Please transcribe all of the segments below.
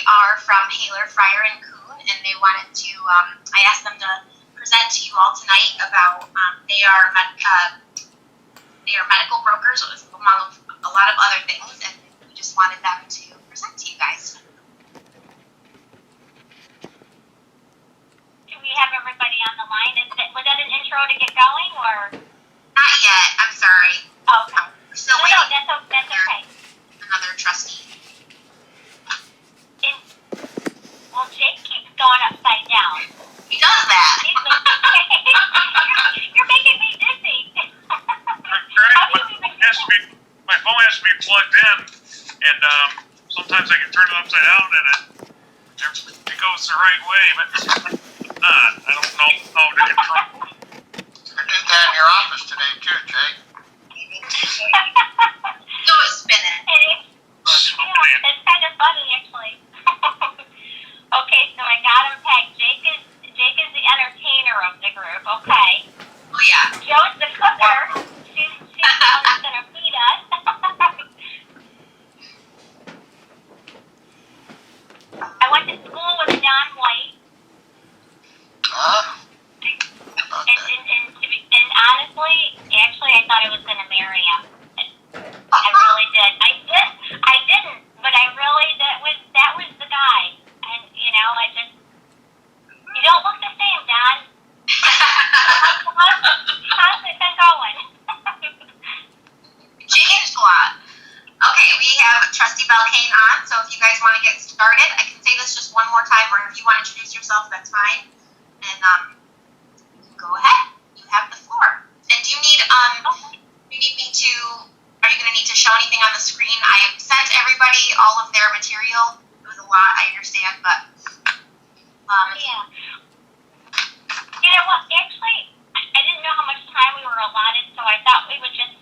are from Haler, Fryer, and Kuhn, and they wanted to, I asked them to present to you all tonight about, they are medical brokers, among a lot of other things, and we just wanted them to present to you guys. Do we have everybody on the line? Was that an intro to get going, or? Not yet, I'm sorry. Oh, okay. We're still waiting. No, that's okay. Another trustee. Well, Jake keeps going upside down. He does that. You're making me dizzy. My phone has to be plugged in, and sometimes I can turn it upside down, and it goes the right way, but not. I don't know how to control. I did that in your office today too, Jake. So it's spinning. It's kind of funny, actually. Okay, so I got him pegged. Jake is the entertainer of the group. Okay. Oh yeah. Joe's the cooker. She's the one that's gonna feed us. I went to school with Don White. And honestly, actually, I thought I was gonna marry him. I really did. I didn't, but I really that was the guy. And you don't look the same, Don. How's it been going? Changed a lot. Okay, we have Trustee Belkane on, so if you guys want to get started, I can say this just one more time, or if you want to introduce yourself, that's fine. And go ahead. You have the floor. And do you need are you going to need to show anything on the screen? I sent everybody all of their material. It was a lot, I understand, but yeah. You know what? Actually, I didn't know how much time we were allotted, so I thought we would just,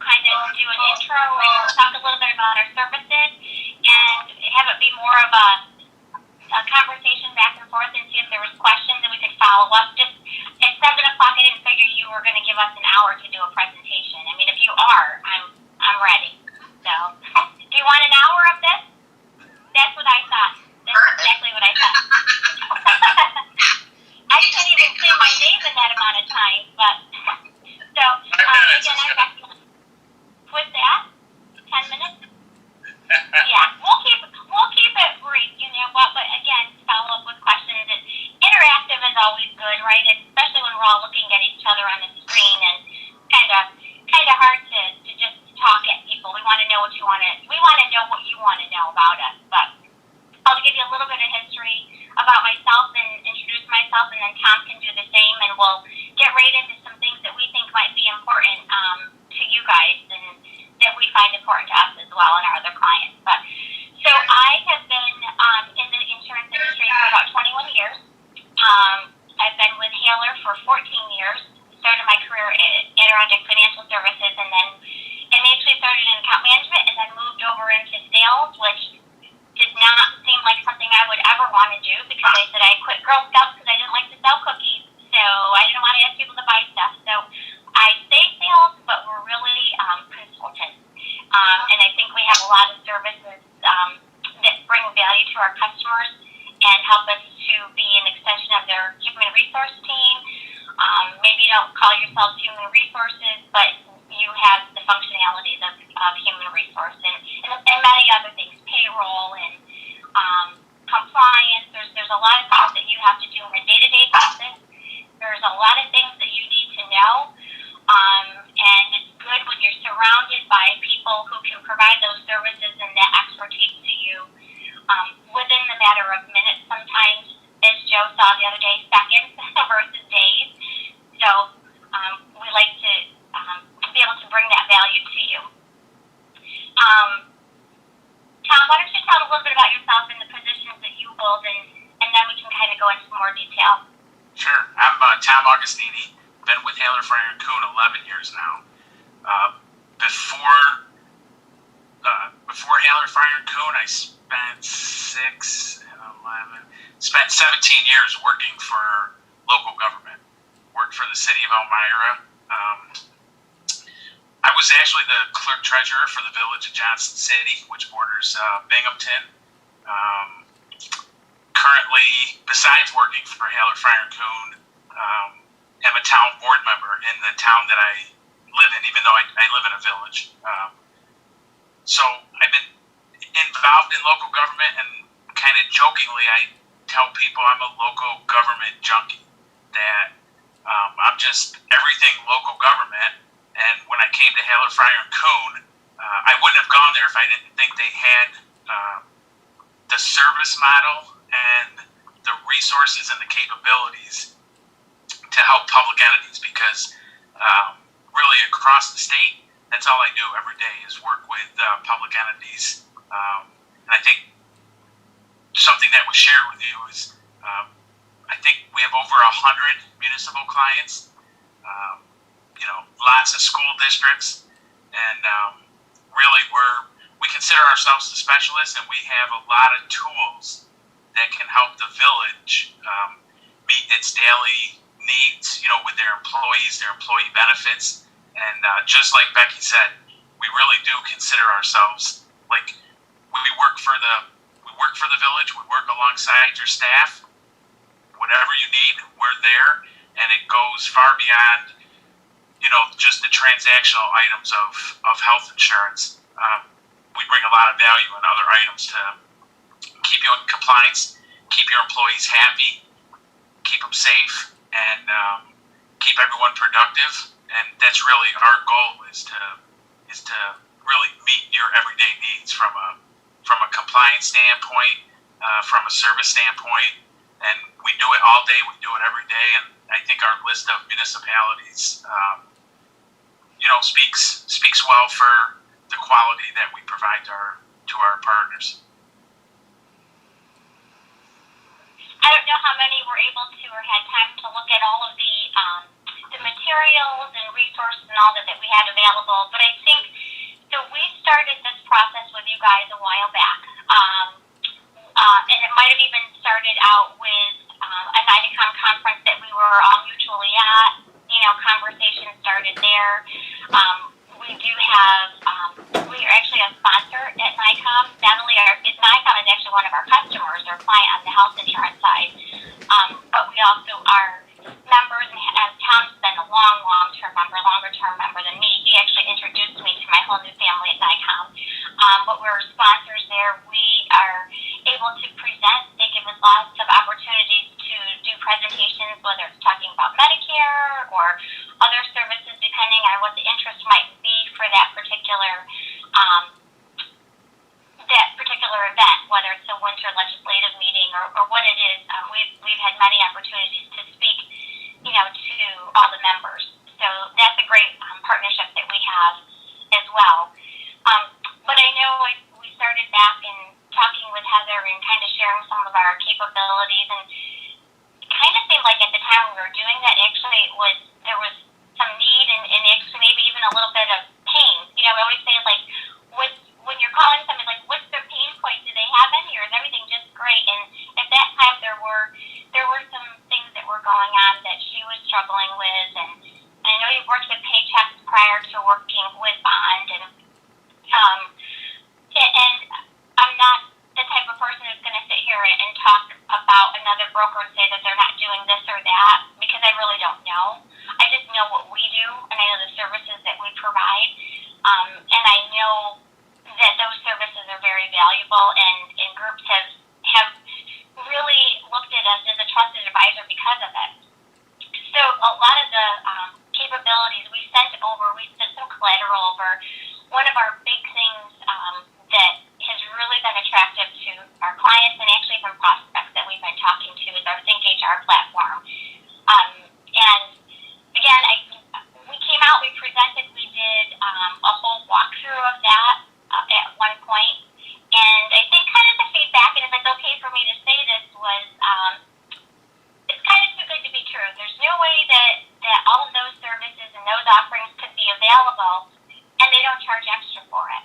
kind of do an intro and talk a little bit about our services and have it be more of a conversation back and forth and see if there was questions and we could follow up. Just at 7 o'clock, I didn't figure you were going to give us an hour to do a presentation. I mean, if you are, I'm ready. So, do you want an hour of this? That's what I thought. That's exactly what I thought. I can't even say my name in that amount of time, but so again, I got with that 10 minutes. Yeah, we'll keep it brief. You know what? But again, follow up with questions. And interactive is always good, right? Especially when we're all looking at each other on the screen and kind of hard to just talk at people. We want to know what you want to. We want to know what you want to know about us, but. I'll give you a little bit of history about myself and introduce myself, and then Tom can do the same, and we'll get right into some things that we think might be important to you guys and that we find important to us as well and our other clients. But so I have been in the insurance industry for about 21 years. I've been with Haler for 14 years. Started my career at Adirondack Financial Services, and then initially started in account management, and then moved over into sales, which did not seem like something I would ever want to do because I said I quit Girl Scouts because I didn't like to sell cookies. So I didn't want to ask people to buy stuff. So I say sales, but we're really consultants. And I think we have a lot of services that bring value to our customers and help us to be an extension of their human resource team. Maybe you don't call yourselves human resources, but you have the functionalities of human resource and many other things, payroll and compliance. There's a lot of things that you have to do on a day-to-day basis. There's a lot of things that you need to know, and it's good when you're surrounded by people who can provide those services and that expertise to you within the matter of minutes. Sometimes, as Joe saw the other day, seconds versus days. So we like to be able to bring that value to you. Tom, why don't you tell a little bit about yourself and the positions that you hold, and then we can kind of go into some more detail. Sure. I'm Tom Augustini. Been with Haler, Fryer, and Kuhn 11 years now. Before Haler, Fryer, and Kuhn, I spent 17 years working for local government. Worked for the city of Elmira. I was actually the clerk treasurer for the village of Johnson City, which borders Binghamton. currently, besides working for Haller Fryer and Kuhn, am a town board member in the town that I live in, even though I live in a village. So I've been involved in local government, and kind of jokingly, I tell people I'm a local government junkie. That I'm just everything local government. And when I came to Haller Fryer and Kuhn, I wouldn't have gone there if I didn't think they had the service model and the resources and the capabilities to help public entities, because really across the state, that's all I do every day is work with public entities. And I think something that was shared with you is I think we have over 100 municipal clients, lots of school districts, and really we consider ourselves the specialists, and we have a lot of tools that can help the village meet its daily needs, with their employees, their employee benefits. And just like Becky said, we really do consider ourselves like we work for the village. We work alongside your staff. Whatever you need, we're there, and it goes far beyond just the transactional items of health insurance. We bring a lot of value in other items to keep you in compliance, keep your employees happy, keep them safe, and keep everyone productive. And that's really our goal is to really meet your everyday needs from a compliance standpoint, from a service standpoint. And we do it all day. We do it every day. And I think our list of municipalities, speaks well for the quality that we provide to our partners. I don't know how many were able to or had time to look at all of the materials and resources and all that we had available, but I think so. We started this process with you guys a while back, and it might have even started out with a NIDACOM conference that we were all mutually at. Conversation started there. We do have, we are actually a sponsor at NICOM. Not only NICOM is actually one of our customers or client on the health insurance side, but we also are members, and Tom's been a longer term member than me. He actually introduced me to my whole new family at NICOM. But we're sponsors there. We are able to present. They give us lots of opportunities to do presentations, whether it's talking about Medicare or other services, depending on what the interest might be for that particular event, whether it's a winter legislative meeting or what it is. We've had many opportunities to speak, to all the members. So that's a great partnership that we have as well. But I know we started back in talking with Heather and kind of sharing some of our capabilities, and it kind of seemed like at the time we were doing that, actually there was some need and actually maybe even a little bit of pain. We always say like, when you're calling somebody, like, what's their pain point? Do they have any, or is everything just great? And at that time there were some things that were going on that she was struggling with, and I know you've worked with Paychecks prior to working with Bond, and I'm not the type of person who's going to sit here and talk about another broker and say that they're not doing this or that, because I really don't know. I just know what we do, and I know the services that we provide, and I know that those services are very valuable, and groups have really looked at us as a trusted advisor because of it. So a lot of the capabilities we sent some collateral over. One of our big things that has really been attractive to our clients and actually even prospects that we've been talking to is our Think HR platform. And again, we came out, we presented, we did a whole walkthrough of that at one point. And I think kind of the feedback, and if it's okay for me to say this, was it's kind of too good to be true. There's no way that all of those services and those offerings could be available, and they don't charge extra for it.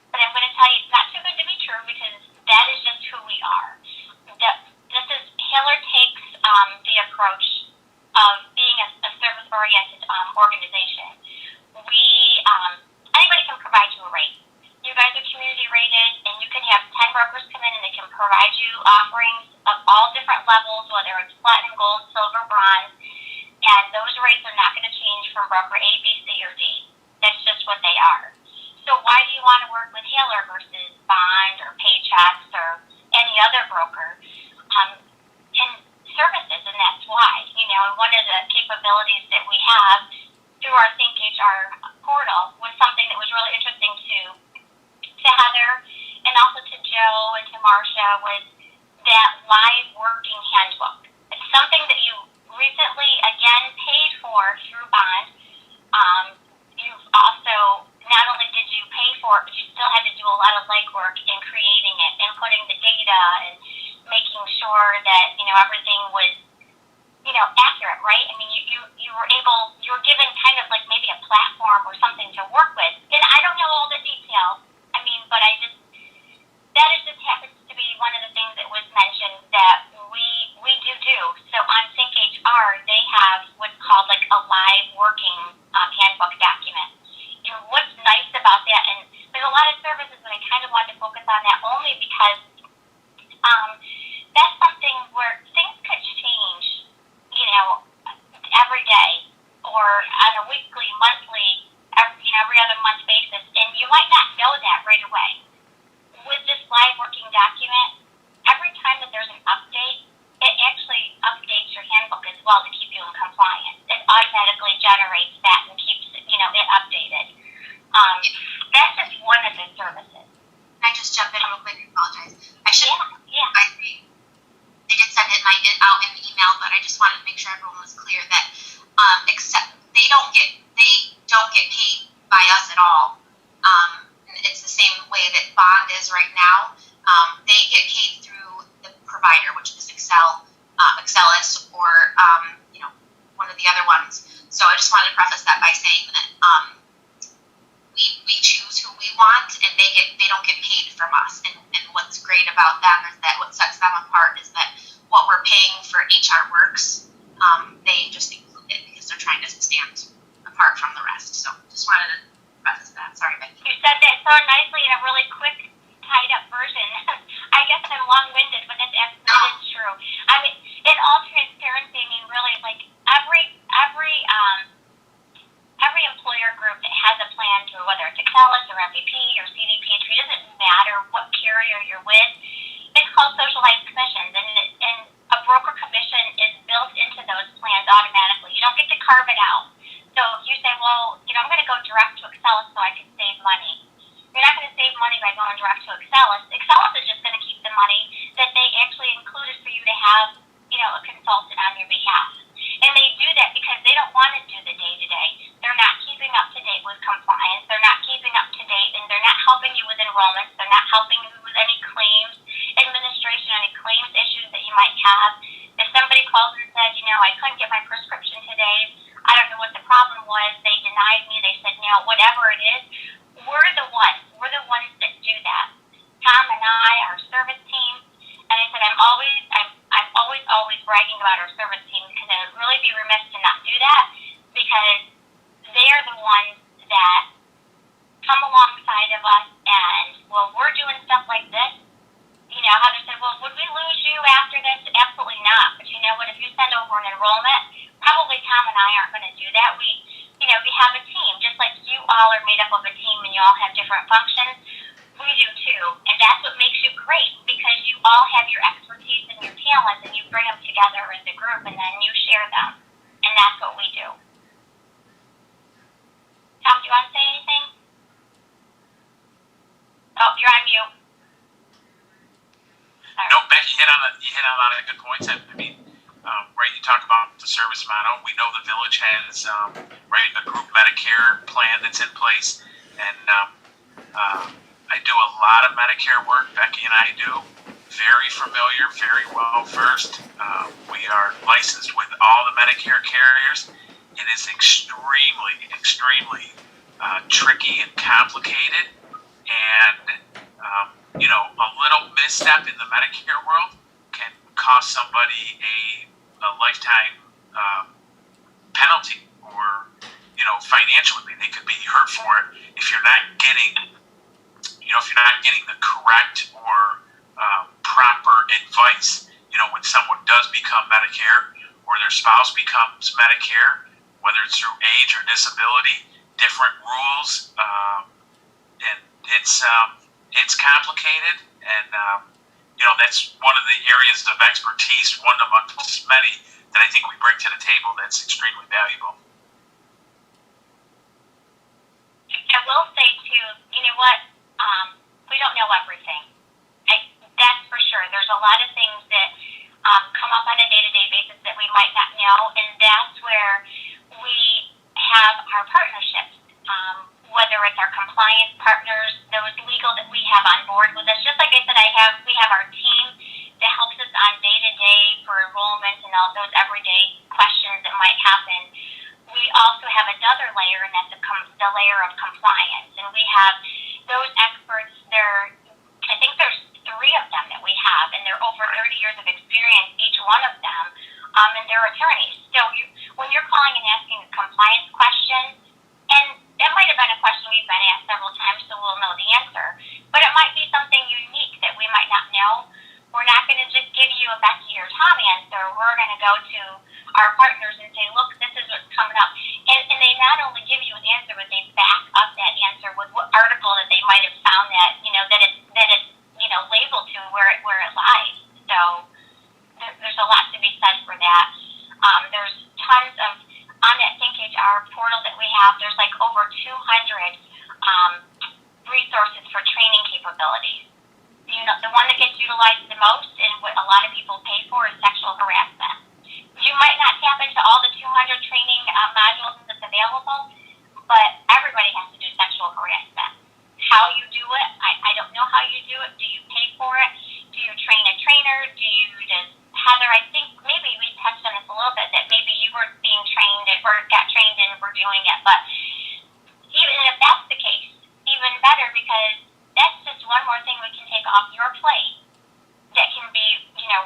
But I'm going to tell you, it's not too good to be true, because that is just who we are. Haller takes the approach of being a service-oriented organization. Anybody can provide you a rate. You guys are community rated, and you can have 10 brokers come in and they can provide you offerings of all different levels, whether it's platinum, gold, silver, bronze, and those rates are not going to change from broker A, B, C, or D. That's just what they are. So why do you want to work with Haler versus Bond or Paychecks or any other broker in services? And that's why. One of the capabilities that we have through our Think HR portal was something that was really interesting to Heather and also to Joe and to Marcia was that live working handbook. It's something that you recently, again, paid for through Bond. You've also, not only did you pay for it, but you still had to do a lot of legwork in creating it and putting the data and making sure that, everything was, accurate, right? I mean, you were given kind of like maybe a platform or something to work with. And I don't know all the details. I mean, but that is just happens to be one of the things that was mentioned that we do. So on Think HR, they have what's called like a live working handbook document. And what's nice about that, and there's a lot of services, and I kind of wanted to focus on that only because that's something where things could change, every day or on a weekly, monthly, every other month basis, and you might not know that right away. With this live working document, every time that there's an update, it actually updates your handbook as well to keep you in compliance. It automatically generates that and keeps it updated. That's just one of the services. Can I just jump in real quick? I apologize. I should. Yeah. I agree. They did send it out in the email, but I just wanted to make sure everyone was clear that except they don't get paid by us at all. It's the same way that Bond is right now. They get paid through the provider, which is Excelis, or one of the other ones. So I just wanted to preface that by saying that we choose who we want, and they don't get paid from us. And what's great about them is that what sets them apart is that what we're paying for HR Works, they just include it because they're trying to stand apart from the rest. So just wanted to preface that. Sorry, Becky. You said that so nicely in a really quick, tied-up version. I guess I'm long-winded, but that's absolutely true. I mean, in all transparency, really, like every employer group that has a plan through whether it's Excelis or MVP or CDP, it doesn't matter what carrier you're with. It's called socialized commissions, and a broker commission is built into those plans automatically. You don't get to carve it out. So if you say, well, I'm going to go direct to Excelis so I can save money, you're not going to save money by going direct to Excelis. Excelis is just going to keep the money that they actually included for you to have, a consultant on your behalf. And they do that because they don't want to do the day-to-day. They're not keeping up to date with compliance. They're not keeping up to date, and they're not helping you with enrollments. They're not helping you with any claims administration, any claims issues that you might have. If somebody calls and says, I couldn't get my prescription today, I don't know what the problem was, they denied me, they said, whatever it is, we're the ones that do that. Tom and I, our service team, and I said, I'm always bragging about our service team because I would really be remiss to not do that because they are the ones that come alongside of us and, well, we're doing stuff like this. Heather said, well, would we lose you after this? Absolutely not. But you know what? If you send over an enrollment, probably Tom and I aren't going to do that. We have a team. Just like you all are made up of a team and you all have different functions, we do too. And that's what makes you great because you all have your expertise and your talents and you bring them together as a group and then you share them. And that's what we do. Tom, do you want to say anything? Oh, you're on mute. No, Becky, you hit on a lot of good points. Right, you talk about the service model. We know the Village has a group Medicare plan that's in place, and I do a lot of Medicare work. Becky and I do. Very familiar, very well versed. We are licensed with all the Medicare carriers. It is extremely tricky and complicated, and a little misstep in the Medicare world can cost somebody a lifetime penalty, or financially they could be hurt for it if you're not getting the correct or proper advice. When someone does become Medicare or their spouse becomes Medicare, whether it's through age or disability, different rules, and it's complicated, and that's one of the areas of expertise, one amongst many that I think we bring to the table that's extremely valuable. I will say too, you know what? We don't know everything. That's for sure. There's a lot of things that come up on a day-to-day basis that we might not know, and that's where we have our partnerships. Whether it's our compliance partners, those legal that we have on board with us. Just like I said, we have our team that helps us on day-to-day for enrollment and all those everyday questions that might happen. We also have another layer, and that's the layer of compliance. And we have those experts. I think there's 3 of them that we have, and they're over 30 years of experience, each one of them, and they're attorneys. So when you're calling and asking a compliance question, and that might have been a question we've been asked several times, so we'll know the answer, but it might be something unique that we might not know. We're not going to just give you a Becky or Tom answer. We're going to go to our partners and say, look, this is what's coming up. And they not only give you an answer, but they back up that answer with what article that they might have found that it's labeled to where it lies. So there's a lot to be said for that. There's tons of, on that Think HR portal that we have, there's like over 200 resources for training capabilities. The one that gets utilized the most and what a lot of people pay for is sexual harassment. You might not tap into all the 200 training modules that's available, but everybody has to do sexual harassment. How you do it, I don't know how you do it. Do you pay for it? Do you train a trainer? Does Heather, I think maybe we touched on this a little bit, that maybe you were being trained or got trained and were doing it, but even if that's the case, even better, because that's just one more thing we can take off your plate that can be,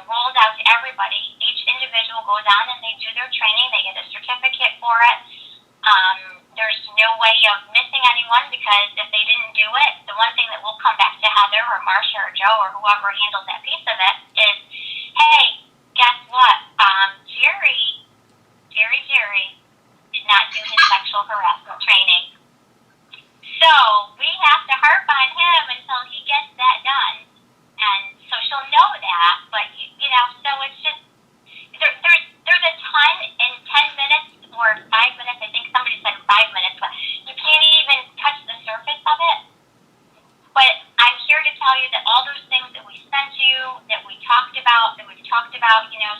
rolled out to everybody. Each individual goes on and they do their training, they get a certificate for it. There's no way of missing anyone, because if they didn't do it, the one thing that will come back to Heather or Marcia or Joe or whoever handles that piece of it is, hey, guess what? Jerry did not do his sexual harassment training. So we have to harp on him until he gets that done. And so she'll know that, but so it's just, there's a ton in 10 minutes or 5 minutes. I think somebody said 5 minutes, but you can't even touch the surface of it. But I'm here to tell you that all those things that we sent you, that we've talked about,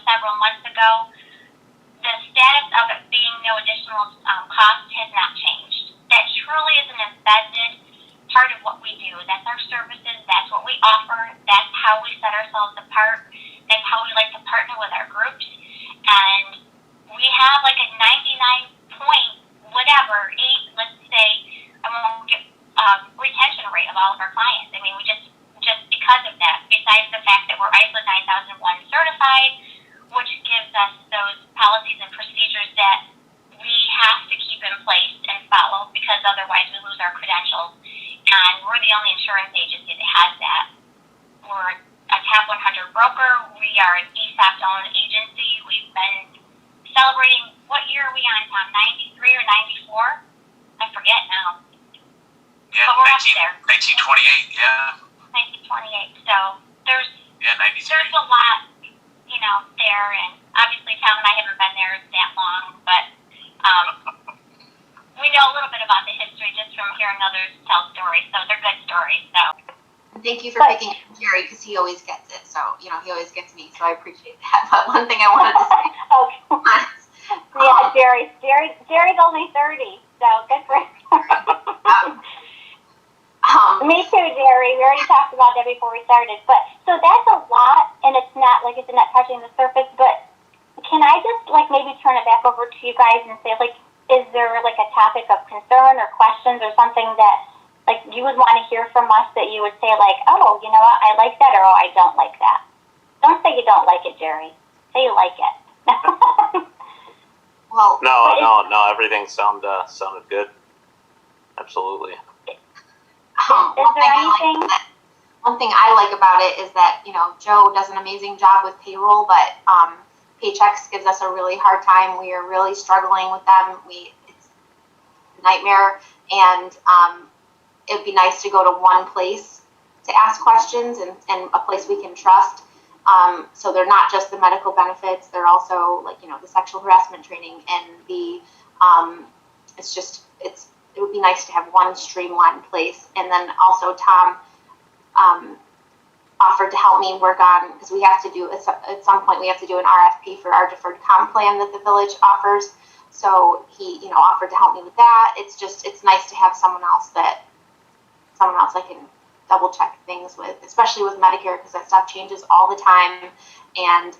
several months ago, the status of it being no additional cost has not changed. That truly is an embedded part of what we do. That's our services. That's what we offer. That's how we set ourselves apart. That's how we like to partner with our groups. And we have like a 99 point whatever, 8, let's say, retention rate of all of our clients. I mean, we just because of that, besides the fact that we're ISO 9001 certified, which gives us those policies and procedures that we have to keep in place and follow, because otherwise we lose our credentials. And we're the only insurance agency that has that. We're a top 100 broker. We are an ESOP-owned agency. We've been celebrating, what year are we on, Tom? 93 or 94? I forget now. Yeah, but we're up there. 1928, yeah. 1928. So there's 93. There's a lot, there, and obviously Tom and I haven't been there that long, but we know a little bit about the history just from hearing others tell stories. So they're good stories. So. Thank you for picking Jerry, because he always gets it. So, he always gets me. So I appreciate that. But one thing I wanted to say. Yeah, Jerry's only 30, so good for him. Me too, Jerry. We already talked about that before we started. But so that's a lot, and it's not, like I said, not touching the surface. But can I just maybe turn it back over to you guys and say, is there a topic of concern or questions or something that you would want to hear from us, that you would say oh, you know what, I like that, or oh, I don't like that? Don't say you don't like it, Jerry. Say you like it. Well, no. Everything sounded good. Absolutely. Is there anything? one thing I like about it is that, Joe does an amazing job with payroll, but Paychecks gives us a really hard time. We are really struggling with them. It's a nightmare, and it'd be nice to go to one place to ask questions and a place we can trust. So they're not just the medical benefits; they're also the sexual harassment training and the. It would be nice to have one streamlined place. And then also Tom offered to help me work on, because we have to do, at some point we have to do an RFP for our deferred comp plan that the village offers. So he, offered to help me with that. It's nice to have someone else I can double check things with, especially with Medicare, because that stuff changes all the time. And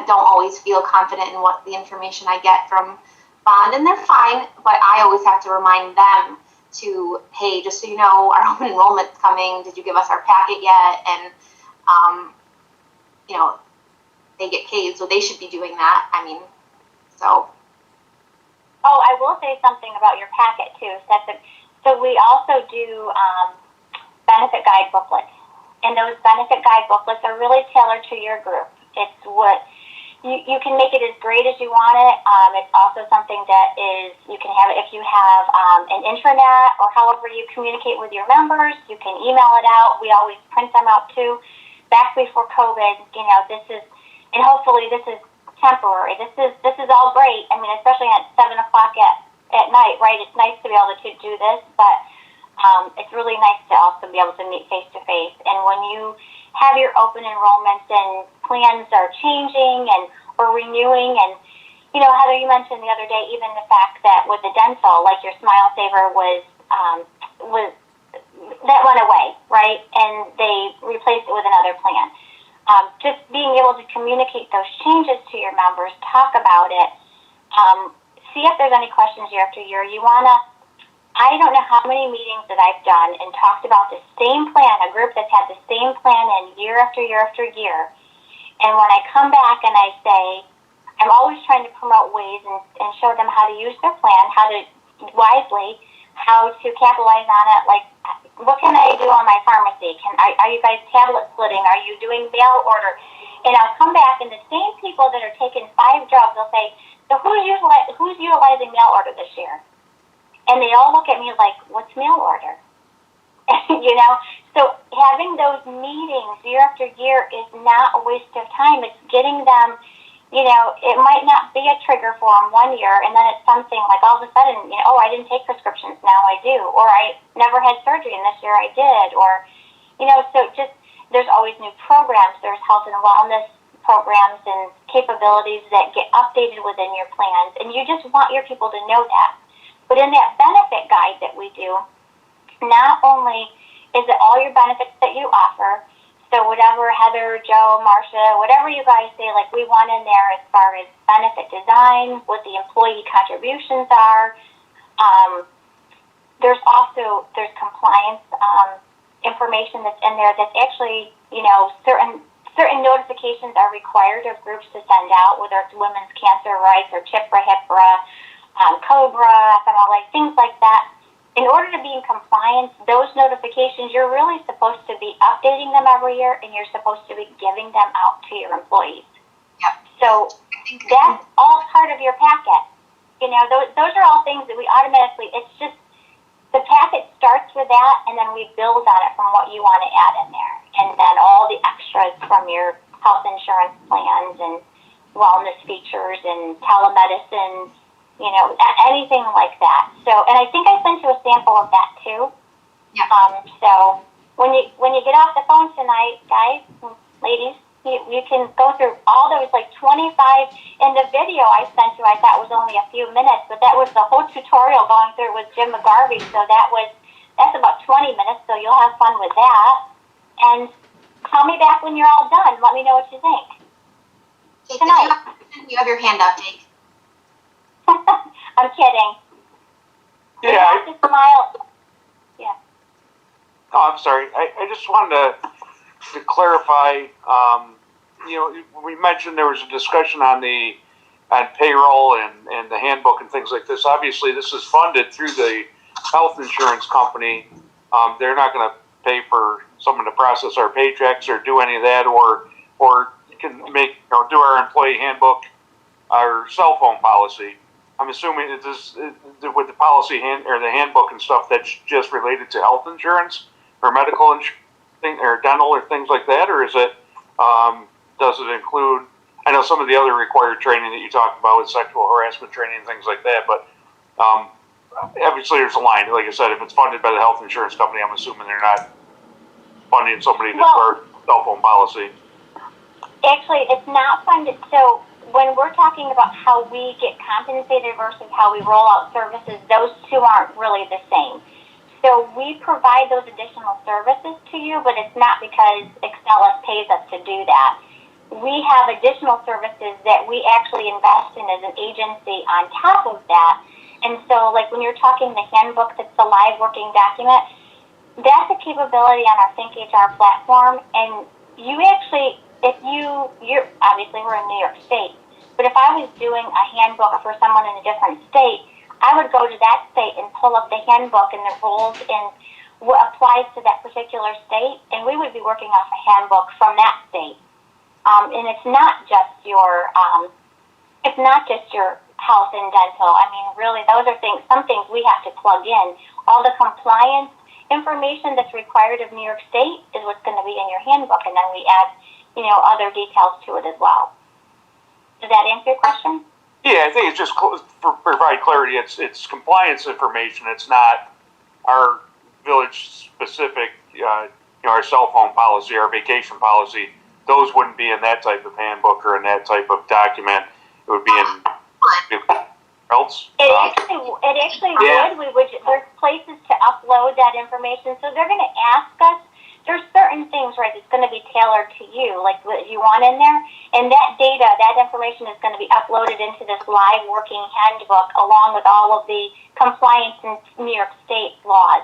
don't always feel confident in what the information I get from Bond, and they're fine, but I always have to remind them to, hey, just so you know, our open enrollment's coming. Did you give us our packet yet? And, they get paid, so they should be doing that. So. Oh, I will say something about your packet too. So we also do benefit guide booklets, and those benefit guide booklets are really tailored to your group. It's what you can make it as great as you want it. It's also something that you can have if you have an intranet or however you communicate with your members. You can email it out. We always print them out too. Back before COVID, and hopefully this is temporary. This is all great. Especially at 7:00 at night, right? It's nice to be able to do this, but it's really nice to also be able to meet face to face. And when you have your open enrollments and plans are changing or renewing, and Heather, you mentioned the other day even the fact that with the dental, like your Smile Saver was that went away, right? And they replaced it with another plan. Just being able to communicate those changes to your members, talk about it, see if there's any questions year after year. I don't know how many meetings that I've done and talked about the same plan, a group that's had the same plan in year after year after year. And when I come back and I say, I'm always trying to promote ways and show them how to use their plan, how to wisely, how to capitalize on it. Like, what can I do on my pharmacy? Are you guys tablet splitting? Are you doing mail order? And I'll come back and the same people that are taking 5 drugs will say, so who's utilizing mail order this year? And they all look at me like, what's mail order? So having those meetings year after year is not a waste of time. It's getting them, it might not be a trigger for them one year, and then it's something like all of a sudden, I didn't take prescriptions, now I do. Or I never had surgery, and this year I did. Or, so just, there's always new programs. There's health and wellness programs and capabilities that get updated within your plans, and you just want your people to know that. But in that benefit guide that we do, not only is it all your benefits that you offer, so whatever Heather, Joe, Marcia, whatever you guys say, like we want in there as far as benefit design, what the employee contributions are. There's compliance information that's in there that's actually, certain notifications are required of groups to send out, whether it's women's cancer rights or CHIPRA, HIPRA, COBRA, FMLA, things like that. In order to be in compliance, those notifications, you're really supposed to be updating them every year, and you're supposed to be giving them out to your employees. Yep. So that's all part of your packet. Those are all things that we automatically, it's just, the packet starts with that, and then we build on it from what you want to add in there. And then all the extras from your health insurance plans and wellness features and telemedicine, anything like that. So, and I think I sent you a sample of that too. Yeah. So when you get off the phone tonight, guys, ladies, you can go through all those, like 25 in the video I sent you. I thought was only a few minutes, but that was the whole tutorial going through with Jim McGarvey. So that's about 20 minutes. So you'll have fun with that. And call me back when you're all done. Let me know what you think. Jake, Tonight. you have your hand up, Jake. I'm kidding. You Yeah. have to smile. Yeah. Oh, I'm sorry. I just wanted to clarify. We mentioned there was a discussion on payroll and the handbook and things like this. Obviously, this is funded through the health insurance company. They're not going to pay for someone to process our paychecks or do any of that, or can do our employee handbook, our cell phone policy. I'm assuming it is with the policy or the handbook and stuff that's just related to health insurance or medical insurance or dental or things like that, or is it does it include? I know some of the other required training that you talked about with sexual harassment training and things like that, but obviously there's a line. Like I said, if it's funded by the health insurance company, I'm assuming they're not funding somebody to start cell phone policy. Actually, it's not funded. So when we're talking about how we get compensated versus how we roll out services, those two aren't really the same. So we provide those additional services to you, but it's not because Excelis pays us to do that. We have additional services that we actually invest in as an agency on top of that. And so, like when you're talking the handbook that's the live working document, that's a capability on our Think HR platform. And you actually, if you're obviously we're in New York State, but if I was doing a handbook for someone in a different state, I would go to that state and pull up the handbook and the rules and what applies to that particular state, and we would be working off a handbook from that state. And it's not just your health and dental. I mean, really, those are some things we have to plug in. All the compliance information that's required of New York State is what's going to be in your handbook, and then we add, other details to it as well. Does that answer your question? Yeah, I think it's just for provide clarity. It's compliance information. It's not our village specific, our cell phone policy, our vacation policy. Those wouldn't be in that type of handbook or in that type of document. It would be in else. It actually would. There's places to upload that information. So they're going to ask us. There's certain things, right, that's going to be tailored to you, like what you want in there. And that data, that information is going to be uploaded into this live working handbook along with all of the compliance in New York State laws.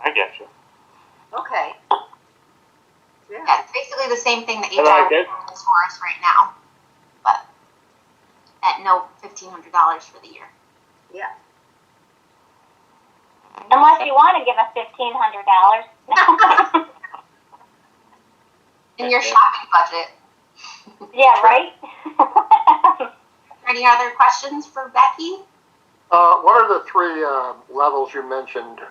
I get you. Okay. Yeah, it's basically the same thing that HR does for us right now, but at no $1,500 for the year. Yeah. Unless you want to give us $1,500. In your shopping budget. Yeah, right? Any other questions for Becky? What are the three levels you mentioned?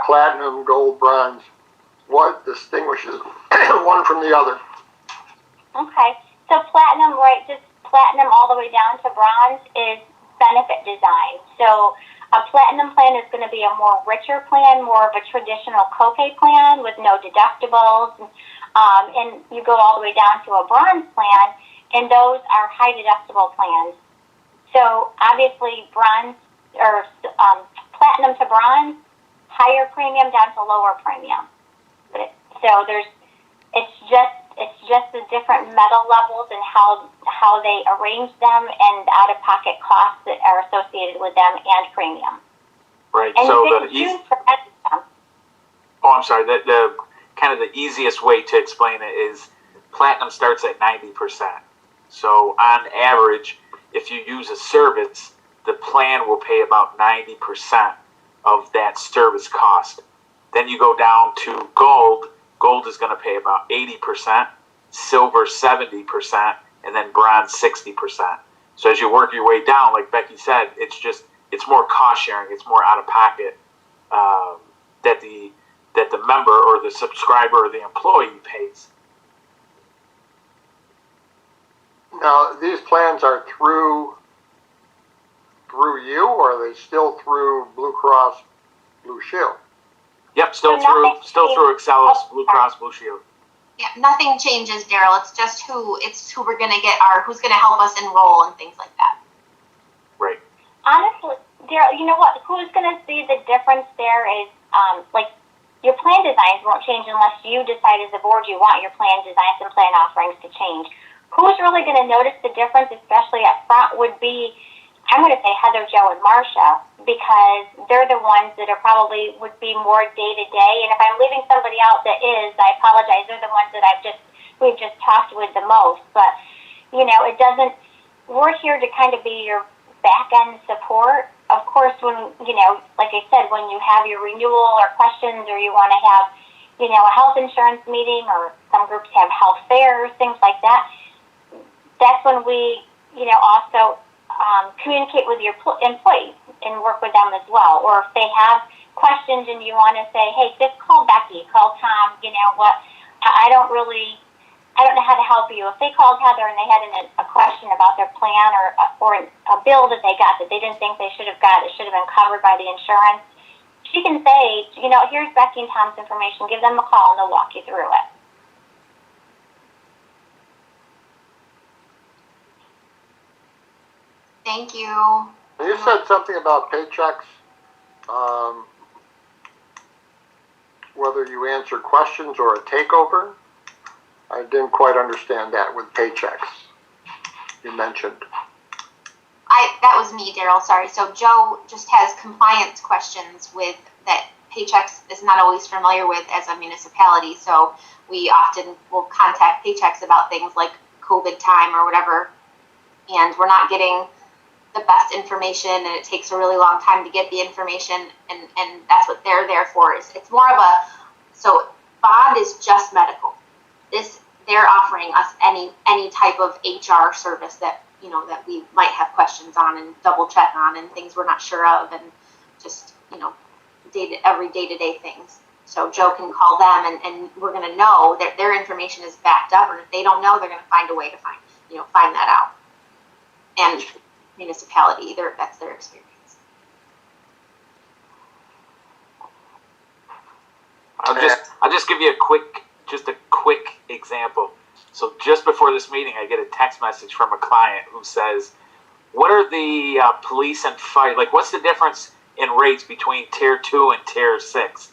Platinum, gold, bronze. What distinguishes one from the other? Okay. So platinum, right, just platinum all the way down to bronze is benefit design. So a platinum plan is going to be a more richer plan, more of a traditional copay plan with no deductibles. And you go all the way down to a bronze plan, and those are high deductible plans. So obviously bronze or platinum to bronze, higher premium down to lower premium. So it's just the different metal levels and how they arrange them and the out-of-pocket costs that are associated with them and premium. Right. And so you can choose for them. Oh, I'm sorry. The kind of the easiest way to explain it is platinum starts at 90%. So on average, if you use a service, the plan will pay about 90% of that service cost. Then you go down to gold. Gold is going to pay about 80%, silver 70%, and then bronze 60%. So as you work your way down, like Becky said, it's more cost sharing. It's more out of pocket that the member or the subscriber or the employee pays. Now, these plans are through you, or are they still through Blue Cross Blue Shield? Yep, still through Excelis, Blue Cross Blue Shield. Yeah, nothing changes, Daryl. It's just who we're gonna get who's gonna help us enroll and things like that. Right. Honestly, Daryl, you know what? Who's going to see the difference there is, your plan designs won't change unless you decide as a board you want your plan designs and plan offerings to change. Who's really going to notice the difference, especially up front, would be, I'm going to say Heather, Joe, and Marcia, because they're the ones that are probably would be more day to day. And if I'm leaving somebody out that is, I apologize. They're the ones that we've just talked with the most. But it doesn't. We're here to kind of be your back end support. Of course, when like I said, when you have your renewal or questions, or you want to have a health insurance meeting, or some groups have health fairs, things like that. That's when we, also communicate with your employees and work with them as well. Or if they have questions and you want to say, hey, just call Becky, call Tom, I don't know how to help you. If they called Heather and they had a question about their plan or a bill that they got that they didn't think they should have got, it should have been covered by the insurance, she can say, here's Becky and Tom's information. Give them a call and they'll walk you through it. Thank you. You said something about paychecks, whether you answer questions or a takeover. I didn't quite understand that with paychecks. You mentioned. That was me, Daryl. Sorry. So Joe just has compliance questions with that Paychex is not always familiar with as a municipality. So we often will contact Paychex about things like COVID time or whatever, and we're not getting the best information, and it takes a really long time to get the information, and that's what they're there for. It's more of so bond is just medical. They're offering us any type of HR service that that we might have questions on and double check on, and things we're not sure of, and just every day-to-day things. So Joe can call them, and we're going to know that their information is backed up, and if they don't know, they're going to find a way to find that out. And municipality, that's their experience. I'll just give you a quick example. So just before this meeting, I get a text message from a client who says, what are the police and fire, what's the difference in rates between tier 2 and tier 6?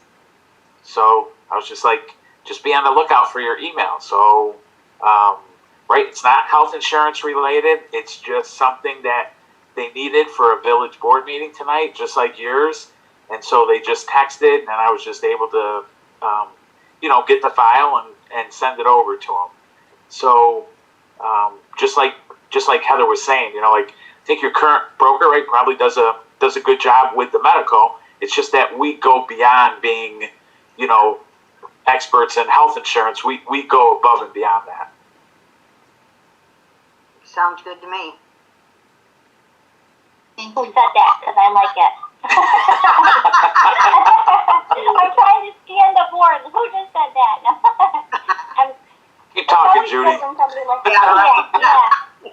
So I was just just be on the lookout for your email. So, right, it's not health insurance related. It's just something that they needed for a village board meeting tonight, just like yours. And so they just texted, and I was just able to, get the file and send it over to them. So, just like Heather was saying, I think your current broker, right, probably does a good job with the medical. It's just that we go beyond being, experts in health insurance. We go above and beyond that. Sounds good to me. Who said that? Because I like it. I'm trying to scan the board. Who just said that? Keep talking, Judy. Yeah.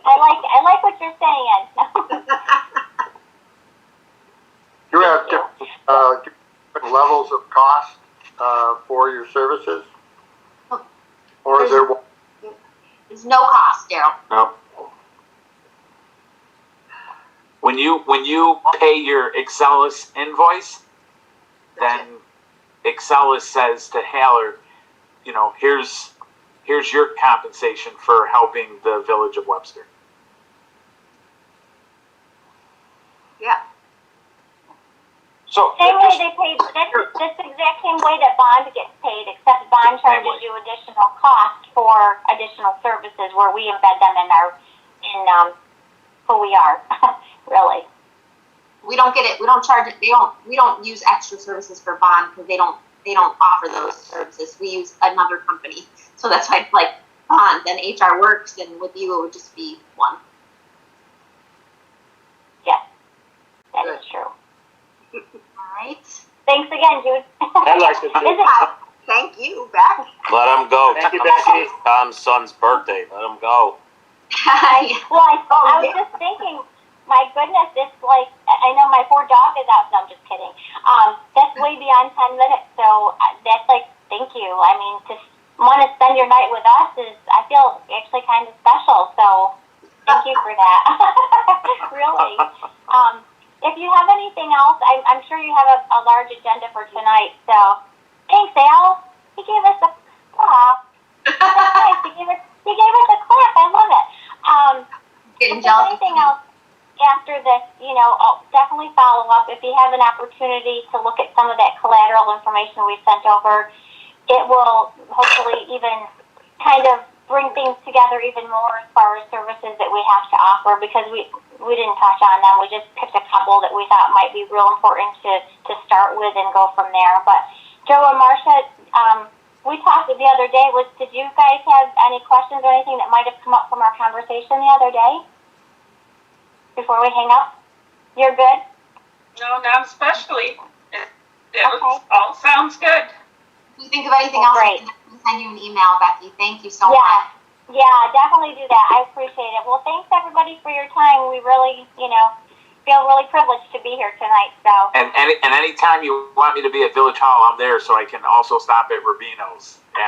I like what you're saying. You have different levels of cost for your services, or is there one? There's no cost, Daryl. No. When you pay your Excelis invoice, then Excelis says to Haller, here's your compensation for helping the village of Webster. Yeah. So Same way they pay, that's the exact same way that bond gets paid, except bond charges you additional cost for additional services where we embed them in who we are, really. We don't get it. We don't charge it. We don't use extra services for bond because they don't offer those services. We use another company, so that's why it's like bond and HR Works, and with you it would just be one. Yes, that is true. All right. Thanks again, Jude. I'd like to do. Thank you, Beck. Let him go. Thank you, Becky. Tom's son's birthday. Let him go. Well, I was just thinking, my goodness, it's I know my poor dog is out, no, I'm just kidding. That's way beyond 10 minutes, so that's thank you. I mean, to want to spend your night with us I feel actually kind of special, so thank you for that. Really. If you have anything else, I'm sure you have a large agenda for tonight, so thanks, Al. He gave us a clap. He gave us a clap. I love it. Getting if there's anything else after this, I'll definitely follow up. If you have an opportunity to look at some of that collateral information we sent over, it will hopefully even kind of bring things together even more as far as services that we have to offer, because we didn't touch on them. We just picked a couple that we thought might be real important to start with and go from there. But Joe and Marcia, we talked the other day was, did you guys have any questions or anything that might have come up from our conversation the other day? Before we hang up? You're good? No, not especially. It Okay. all sounds good. If you think of anything else, Great. I can send you an email, Becky. Thank you so Yeah. much. Yeah, definitely do that. I appreciate it. Well, thanks everybody for your time. We really, feel really privileged to be here tonight. So. And anytime you want me to be at Village Hall, I'm there, so I can also stop at Rubino's. Yeah.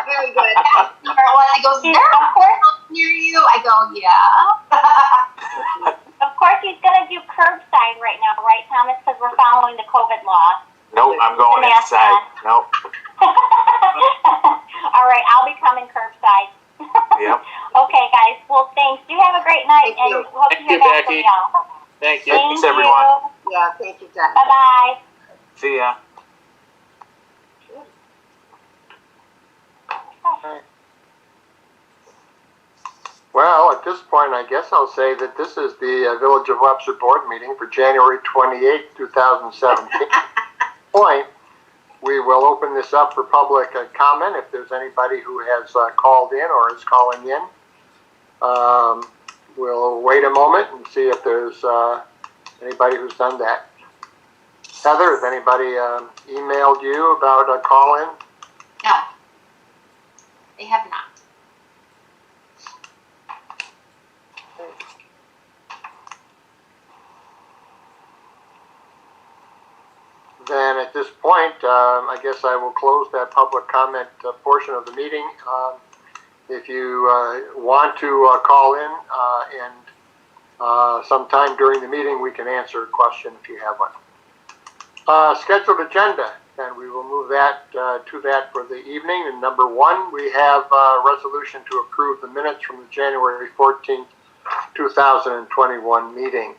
Very good. He goes, Of there course, near you. I go, yeah. of course, he's gonna do curbside right now, right, Thomas? Because we're following the COVID law. Nope, I'm going Yeah. inside. Nope. All right, I'll be coming curbside. Yep. Okay, guys. Well, thanks. You have a great night, Thank you. and hope to Thank hear you, back from Becky. y'all. Thank you. Thanks, everyone. Yeah, thank you, Jen. Bye bye. See ya. Well, at this point, I guess I'll say that this is the Village of Webster Board meeting for January 28, 2017. Point, we will open this up for public comment if there's anybody who has called in or is calling in. We'll wait a moment and see if there's anybody who's done that. Heather, has anybody emailed you about a call-in? No. They have not. Then at this point, I guess I will close that public comment portion of the meeting. If you want to call in and sometime during the meeting, we can answer a question if you have one. Scheduled agenda, and we will move that to that for the evening. And number one, we have a resolution to approve the minutes from the January 14th, 2021 meeting.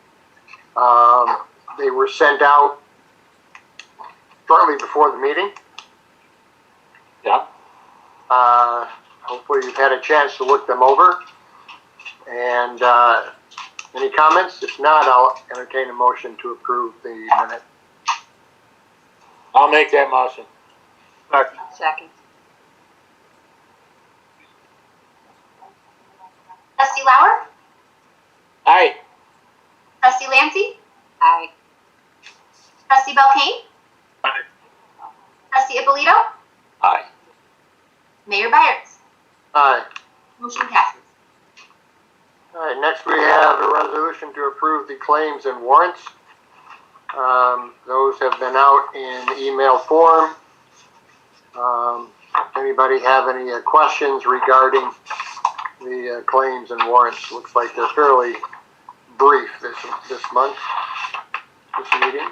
They were sent out shortly before the meeting. Yeah. Hopefully you've had a chance to look them over. And any comments? If not, I'll entertain a motion to approve the minute. I'll make that motion. Second. Trustee Lauer? Aye. Trustee Lancy? Aye. Trustee Belkane? Aye. Trustee Ippolito? Aye. Mayor Byers? Aye. Motion passes. All right, next we have a resolution to approve the claims and warrants. Those have been out in email form. Anybody have any questions regarding the claims and warrants? Looks like they're fairly brief this month, this meeting.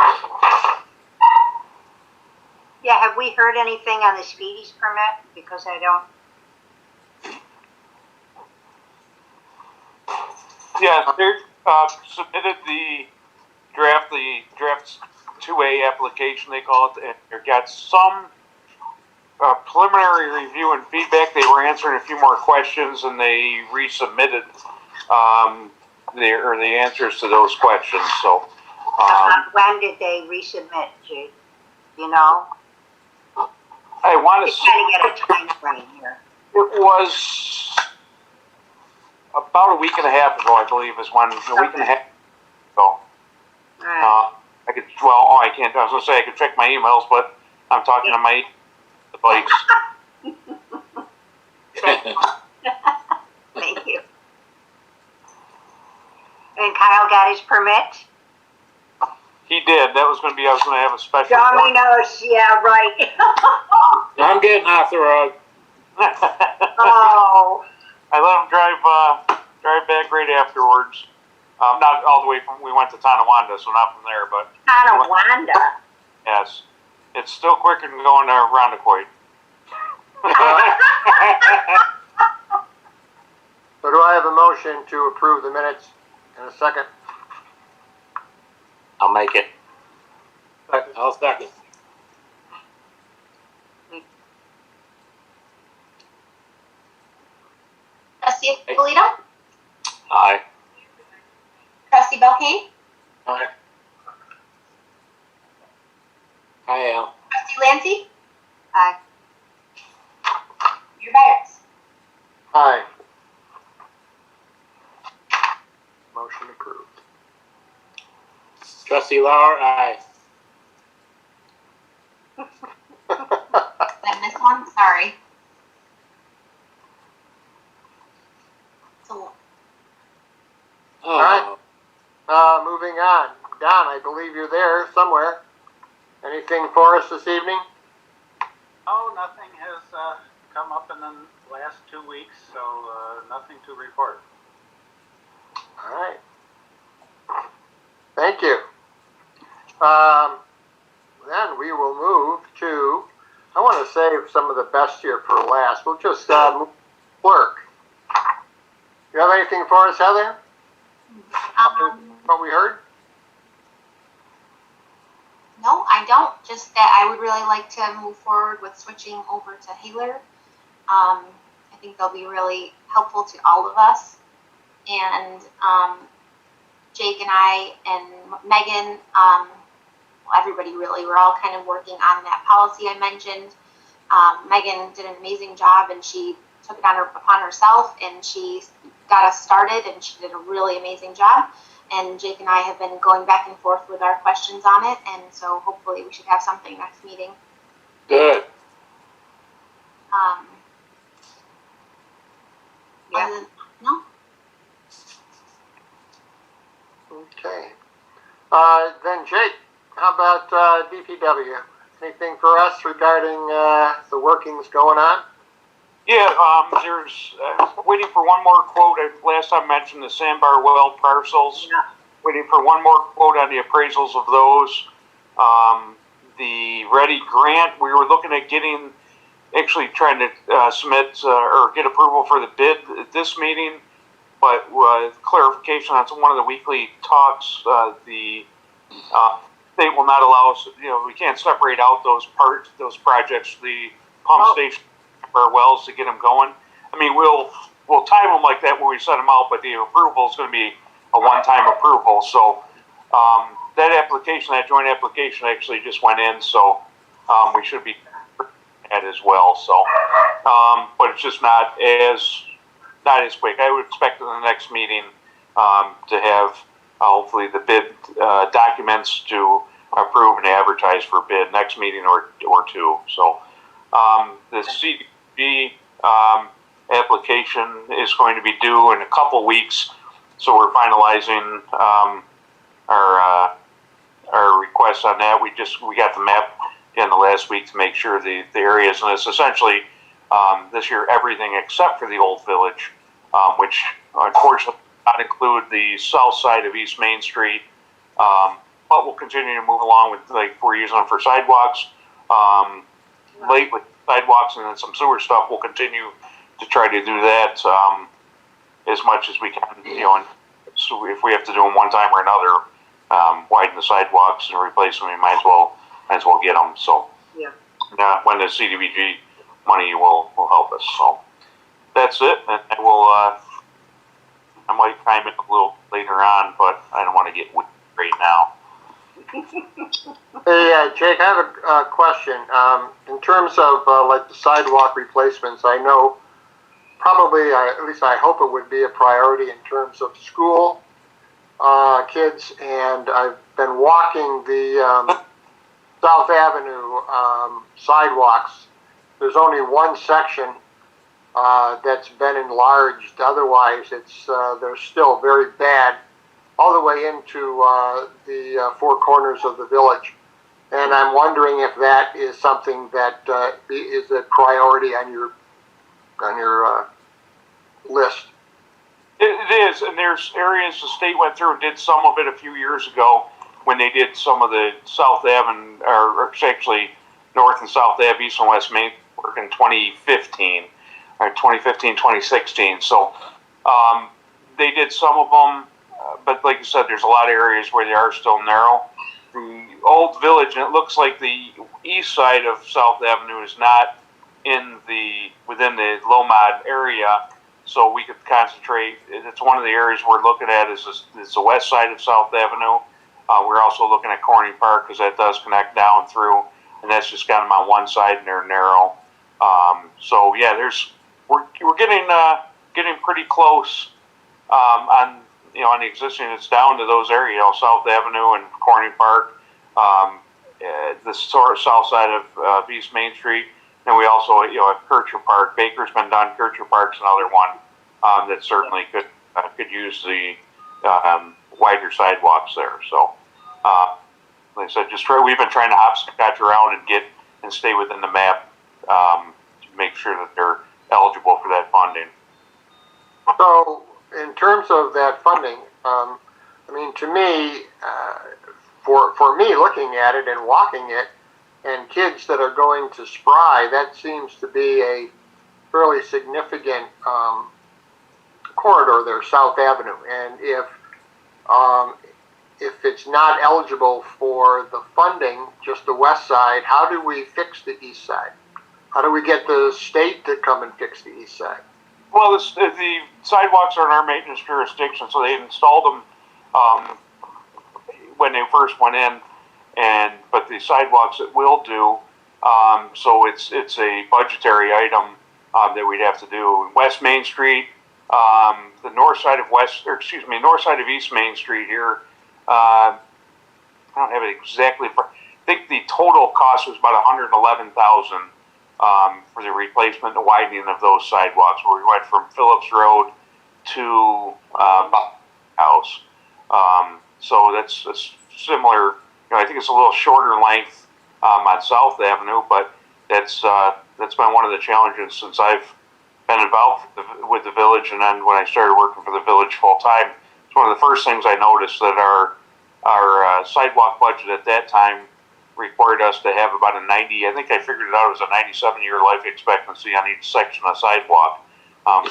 Yeah, have we heard anything on the Speedies permit? Because I don't. Yeah, they submitted the draft 2A application, they call it, and they got some preliminary review and feedback. They were answering a few more questions, and they resubmitted the answers to those questions. So, When did they resubmit, Jake? You know? I want We to kind of get a time frame here. It was about a week and a half ago, I believe, is when, a week and a half ago. All right. I can't, I was gonna say I could check my emails, but I'm talking to my device. Thank you. And Kyle got his permit? He did, I was gonna have a special. Domino's, yeah, right. I'm getting off the road. Oh, I let him drive back right afterwards. Not all the way from, we went to Tonawanda, so not from there, but Tonawanda. yes. It's still quicker than going to Rondequoit. So do I have a motion to approve the minutes in a second? I'll make it. I'll second. Trustee Ippolito? Aye. Trustee Belkane? Aye. I am. Trustee Lancy? Aye. Mayor Byers. Aye. Motion approved. Trustee Lauer, aye. Did I miss one? Sorry. So, right. Moving on. Don, I believe you're there somewhere. Anything for us this evening? Oh, nothing has come up in the last 2 weeks, so nothing to report. All right. Thank you. Then we will move to, I want to save some of the best here for last. We'll just move clerk. You have anything for us, Heather? What we heard? no, I don't. Just that I would really like to move forward with switching over to Haler. I think they'll be really helpful to all of us. And Jake and I and Megan, everybody really, we're all kind of working on that policy I mentioned. Megan did an amazing job, and she took it upon herself, and she got us started, and she did a really amazing job. And Jake and I have been going back and forth with our questions on it, and so hopefully we should have something next meeting. Good. Yeah. No? Okay. Then Jake, how about DPW? Anything for us regarding the workings going on? Yeah, there's waiting for one more quote. Last time I mentioned the Sandbar well parcels. Yeah. Waiting for one more quote on the appraisals of those. The Ready grant, we were looking at getting, actually trying to submit or get approval for the bid at this meeting, but clarification on one of the weekly talks, the state will not allow us, we can't separate out those projects, the pump station or wells to get them going. I mean, we'll time them like that when we set them out, but the approval is going to be a one-time approval. So that application, that joint application actually just went in, so we should be at as well. So, but it's just not as quick. I would expect in the next meeting to have hopefully the bid documents to approve and advertise for bid next meeting or two. So the CDBG application is going to be due in a couple weeks, so we're finalizing our requests on that. We got the map in the last week to make sure the areas, and it's essentially this year everything except for the old village, which unfortunately does not include the south side of East Main Street, but we'll continue to move along with, like, we're using them for sidewalks, late with sidewalks, and then some sewer stuff. We'll continue to try to do that as much as we can, and so if we have to do them one time or another, widen the sidewalks and replace them, we might as well get them. So Yeah. When the CDBG money will help us. So that's it, and I might time it a little later on, but I don't want to get right now. Hey, Jake, I have a question. In terms of like the sidewalk replacements, I know probably, at least I hope it would be a priority in terms of school kids, and I've been walking the South Avenue sidewalks. There's only one section that's been enlarged. Otherwise, they're still very bad, all the way into the four corners of the village. And I'm wondering if that is something that is a priority on your list. It is, and there's areas the state went through and did some of it a few years ago when they did some of the South Ave or actually North and South Ave, East and West Main work in 2015, or 2015, 2016. So they did some of them, but like you said, there's a lot of areas where they are still narrow. The old village, and it looks like the east side of South Avenue is not within the low mod area, so we could concentrate. It's one of the areas we're looking at is the west side of South Avenue. We're also looking at Corning Park because that does connect down through. and that's just got them on one side and they're narrow. So yeah, we're getting pretty close on on the existing. It's down to those areas, South Avenue and Corning Park, the south side of East Main Street, and we also have Kircher Park. Baker's been done. Kircher Park's another one that certainly could use the wider sidewalks there. So, like I said, we've been trying to hopscotch around and stay within the map to make sure that they're eligible for that funding. So, in terms of that funding, I mean, to me, for me looking at it and walking it, and kids that are going to Spry, that seems to be a fairly significant corridor there, South Avenue. And if it's not eligible for the funding, just the west side, how do we fix the east side? How do we get the state to come and fix the east side? Well, the sidewalks are in our maintenance jurisdiction, so they installed them when they first went in, but the sidewalks that we'll do, so it's a budgetary item that we'd have to do. West Main Street, the north side of East Main Street here. I don't have it exactly. I think the total cost was about $111,000 for the replacement and widening of those sidewalks, where we went from Phillips Road to House. So that's similar. I think it's a little shorter length on South Avenue, but that's been one of the challenges since I've been involved with the village, and then when I started working for the village full time, it's one of the first things I noticed that our sidewalk budget at that time required us to have about I think I figured it out as a 97-year life expectancy on each section of sidewalk.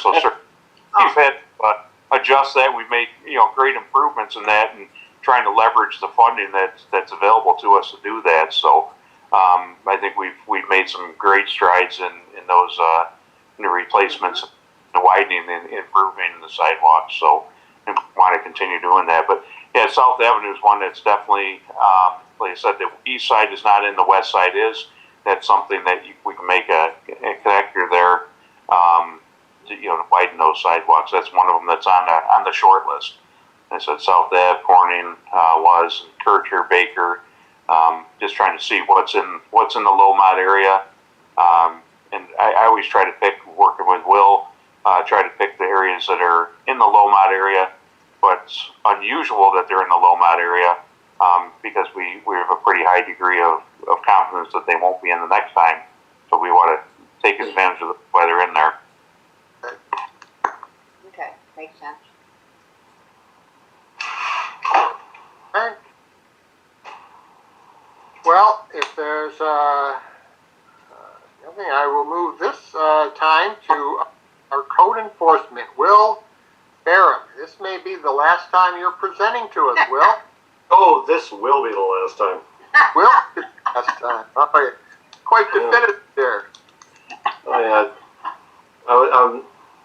So we've had to adjust that. We've made great improvements in that, and trying to leverage the funding that's available to us to do that. So I think we've made some great strides in those in the replacements, the widening, and improving the sidewalks. So I want to continue doing that. But yeah, South Avenue is one that's definitely, like I said, the east side is not in, the west side is. That's something that we can make a connector there to widen those sidewalks. That's one of them that's on the short list. I said South Ave, Corning was, Kircher, Baker, just trying to see what's in the low mod area. And I always try to pick, working with Will, try to pick the areas that are in the low mod area, but it's unusual that they're in the low mod area because we have a pretty high degree of confidence that they won't be in the next time. So we want to take advantage of why they're in there. Okay, makes sense. Okay. Well, if there's nothing, I will move this time to our code enforcement. Will Barham, this may be the last time you're presenting to us, Will. Oh, this will be the last time. Will, last time. Oh, yeah. Quite definitive there. I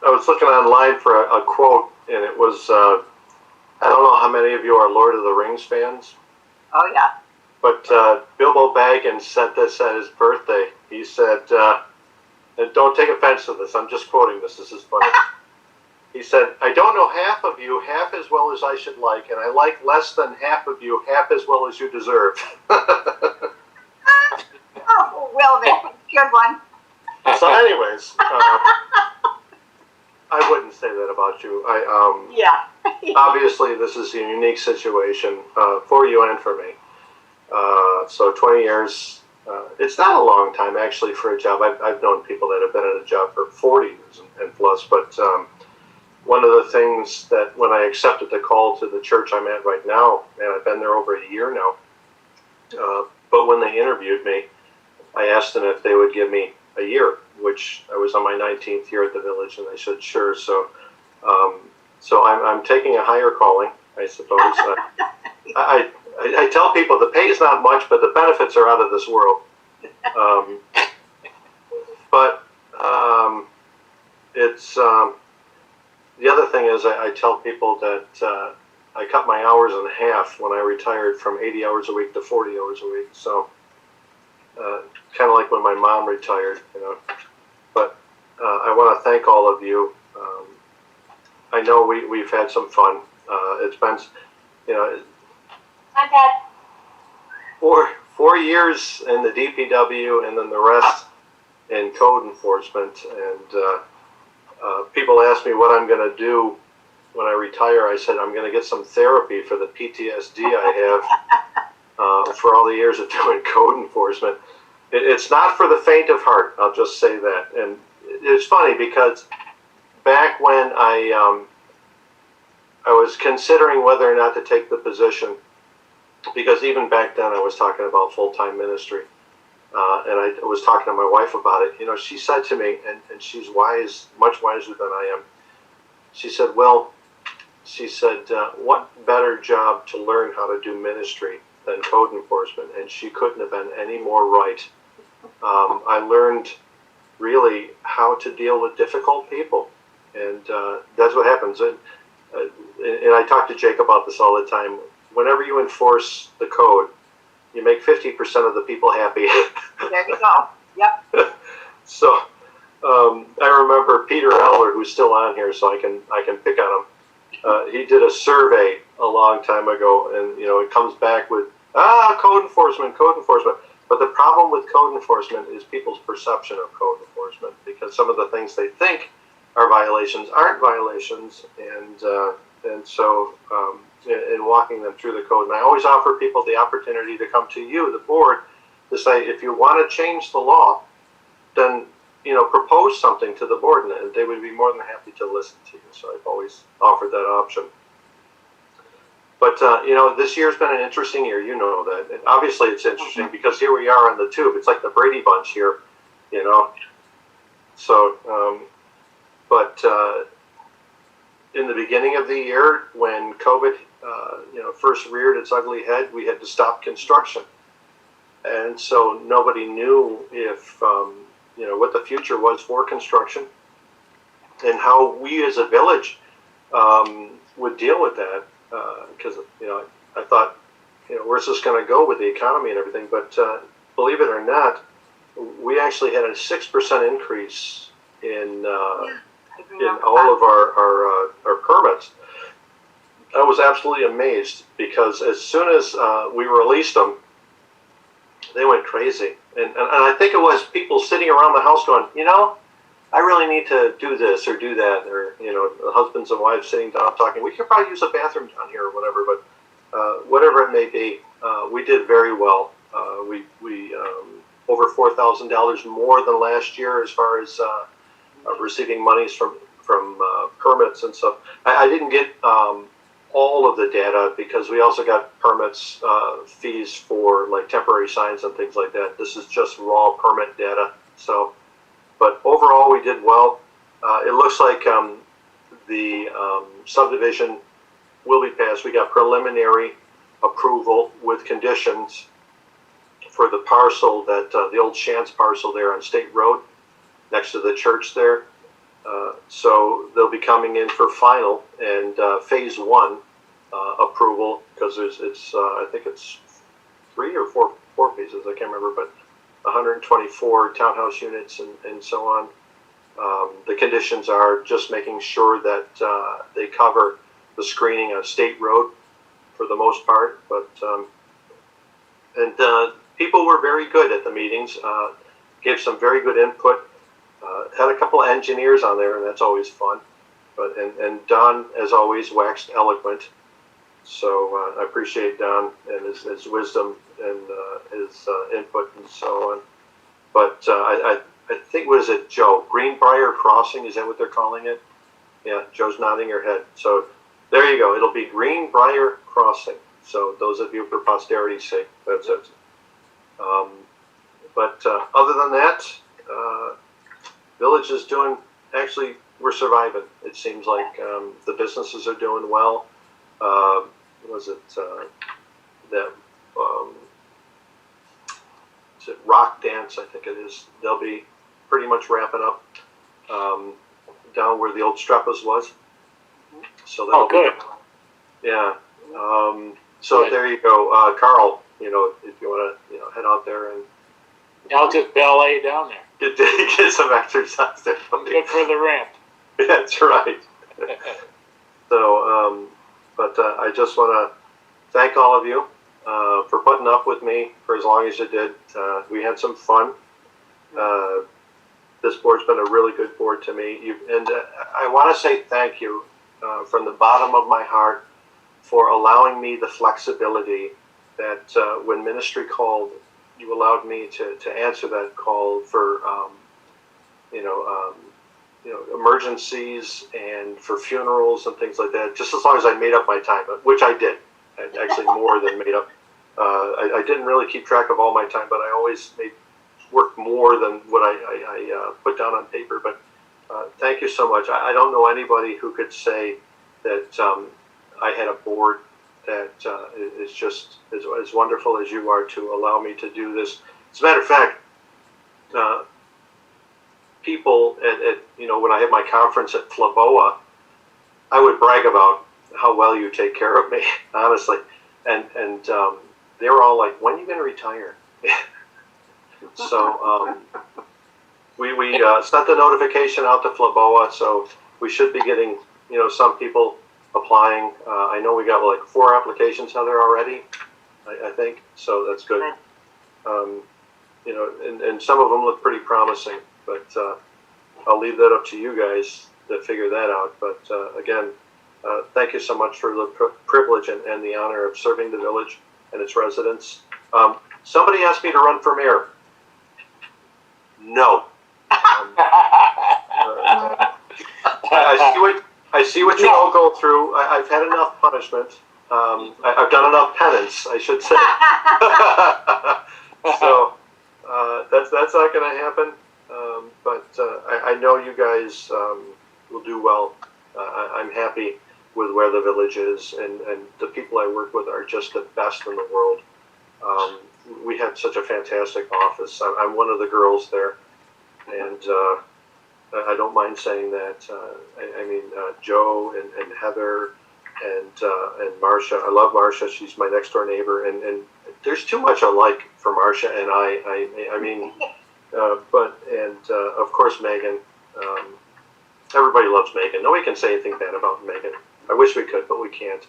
was looking online for a quote, and it was, I don't know how many of you are Lord of the Rings fans. Oh, yeah. But Bilbo Baggins said this at his birthday. He said, and don't take offense to this, I'm just quoting this is funny. He said, I don't know half of you half as well as I should like, and I like less than half of you half as well as you deserve. Oh, well then, good one. So anyways, I wouldn't say that about you. Yeah. Obviously, this is a unique situation for you and for me. So 20 years, it's not a long time actually for a job. I've known people that have been in a job for 40 years and plus, but one of the things that when I accepted the call to the church I'm at right now, and I've been there over a year now, but when they interviewed me, I asked them if they would give me a year, which I was on my 19th year at the village, and they said sure. So I'm taking a higher calling, I suppose. I tell people the pay is not much, but the benefits are out of this world. But it's the other thing is I tell people that I cut my hours in half when I retired from 80 hours a week to 40 hours a week. So kind of like when my mom retired, you know. But I want to thank all of you. I know we've had some fun. It's been, you know, Hi, Dad. 4 years in the DPW and then the rest in code enforcement. And people ask me what I'm going to do when I retire. I said I'm going to get some therapy for the PTSD I have for all the years of doing code enforcement. It's not for the faint of heart. I'll just say that. And it's funny because back when I was considering whether or not to take the position, because even back then I was talking about full-time ministry, and I was talking to my wife about it. You know, she said to me, and she's wise, much wiser than I am. She said, "Well," she said, "what better job to learn how to do ministry than code enforcement?" And she couldn't have been any more right. I learned really how to deal with difficult people, and that's what happens. And I talk to Jake about this all the time. Whenever you enforce the code, you make 50% of the people happy. There you go. Yep. So I remember Peter Eller, who's still on here, so I can pick on him. He did a survey a long time ago, and you know it comes back with code enforcement. But the problem with code enforcement is people's perception of code enforcement, because some of the things they think are violations aren't violations, and so in walking them through the code. And I always offer people the opportunity to come to you, the board, to say, if you want to change the law, then, you know, propose something to the board, and they would be more than happy to listen to you. So I've always offered that option. But, you know, this year's been an interesting year. You know that. And obviously it's interesting because here we are on the tube. It's like the Brady Bunch here, you know. So, in the beginning of the year, when COVID, you know, first reared its ugly head, we had to stop construction. And so nobody knew if, you know, what the future was for construction and how we as a village would deal with that. Because, you know, I thought, you know, where's this going to go with the economy and everything? But believe it or not, we actually had a 6% increase in all of our permits. I was absolutely amazed because as soon as we released them, they went crazy. And I think it was people sitting around the house going, you know, I really need to do this or do that, or, you know, husbands and wives sitting down talking, we could probably use a bathroom down here or whatever, but whatever it may be, we did very well. We over $4,000 more than last year as far as receiving monies from permits and stuff. I didn't get all of the data because we also got permits, fees for like temporary signs and things like that. This is just raw permit data. So, but overall we did well. It looks like the subdivision will be passed. We got preliminary approval with conditions for the parcel that the old Shantz parcel there on State Road next to the church there. So they'll be coming in for final and phase one approval, because it's I think it's 3 or 4 phases, I can't remember, but 124 townhouse units and so on. The conditions are just making sure that they cover the screening on State Road for the most part, but people were very good at the meetings, gave some very good input. Had a couple of engineers on there, and that's always fun. But and Don, as always, waxed eloquent. So I appreciate Don and his wisdom and his input and so on. But I think, what is it, Joe? Greenbrier Crossing, is that what they're calling it? Yeah, Joe's nodding her head. So there you go. It'll be Greenbrier Crossing. So those of you, for posterity's sake, that's it. But other than that, village is doing, actually, we're surviving. It seems like the businesses are doing well. Was it that, is it Rock Dance, I think it is. They'll be pretty much wrapping up down where the old Strepas was. So that'll good. Be, yeah. So there you go. Carl, you know, if you want to, you know, head out there and I'll just ballet down there. Get some exercise there. Good for the ramp. That's right. So, but I just want to thank all of you for putting up with me for as long as you did. We had some fun. This board's been a really good board to me. And I want to say thank you from the bottom of my heart for allowing me the flexibility that when ministry called, you allowed me to answer that call for, emergencies and for funerals and things like that, just as long as I made up my time, which I did. I actually more than made up. I didn't really keep track of all my time, but I always worked more than what I put down on paper. But thank you so much. I don't know anybody who could say that I had a board that is just as wonderful as you are to allow me to do this. As a matter of fact, people at when I had my conference at Flaboa, I would brag about how well you take care of me, honestly, and they were all like, "When are you going to retire?" So we sent the notification out to Flaboa, so we should be getting some people applying. I know we got like 4 applications, Heather, already. I think so. That's good. And some of them look pretty promising, but I'll leave that up to you guys to figure that out. But again, thank you so much for the privilege and the honor of serving the village and its residents. Somebody asked me to run for mayor. No. I see what you all go through. I've had enough punishment. I've done enough penance, I should say. So that's not going to happen. But I know you guys will do well. I'm happy with where the village is, and the people I work with are just the best in the world. We have such a fantastic office. I'm one of the girls there, and I don't mind saying that. Joe and Heather and Marcia. I love Marcia. She's my next door neighbor, and there's too much alike for Marcia and of course Megan. Everybody loves Megan. Nobody can say anything bad about Megan. I wish we could, but we can't.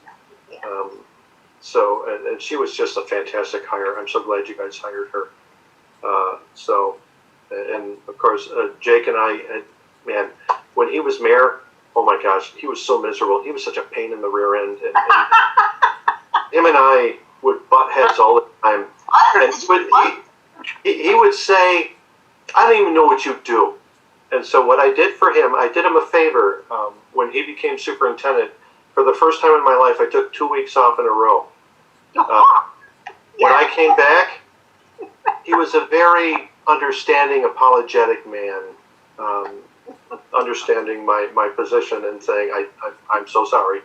And she was just a fantastic hire. I'm so glad you guys hired her. And of course, Jake and I, man, when he was mayor, oh my gosh, he was so miserable. He was such a pain in the rear end. And him and I would butt heads all the time. And he would say, "I don't even know what you do." And so what I did for him, I did him a favor when he became superintendent. For the first time in my life, I took 2 weeks off in a row. When I came back, he was a very understanding, apologetic man, understanding my position and saying, I'm so sorry.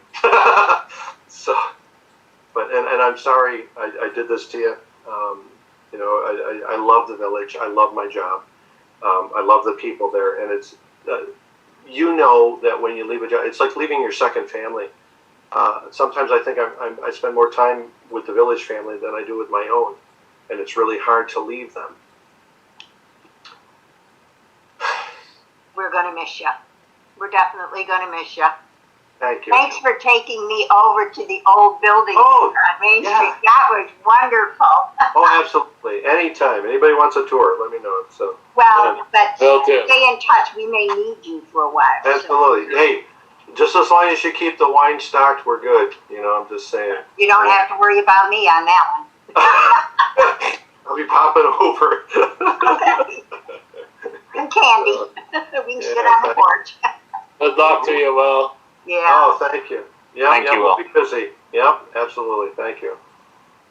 And I'm sorry I did this to you. I love the village. I love my job. I love the people there. And it's, that when you leave a job, it's like leaving your second family. Sometimes I think I spend more time with the village family than I do with my own. And it's really hard to leave them. We're going to miss you. We're definitely going to miss you. Thank you. Thanks for taking me over to the old building on Main Street. That was wonderful. Oh, absolutely. Anytime. Anybody wants a tour, let me know. So. Well, but stay in touch. We may need you for a while. Absolutely. So. Hey, just as long as you keep the wine stocked, we're good. I'm just saying. You don't have to worry about me on that one. I'll be popping over. And candy. We can sit on the porch. Good luck to you, Will. Yeah. Oh, thank you. Yeah, Thank you, we'll Will. be busy. Yep, absolutely. Thank you.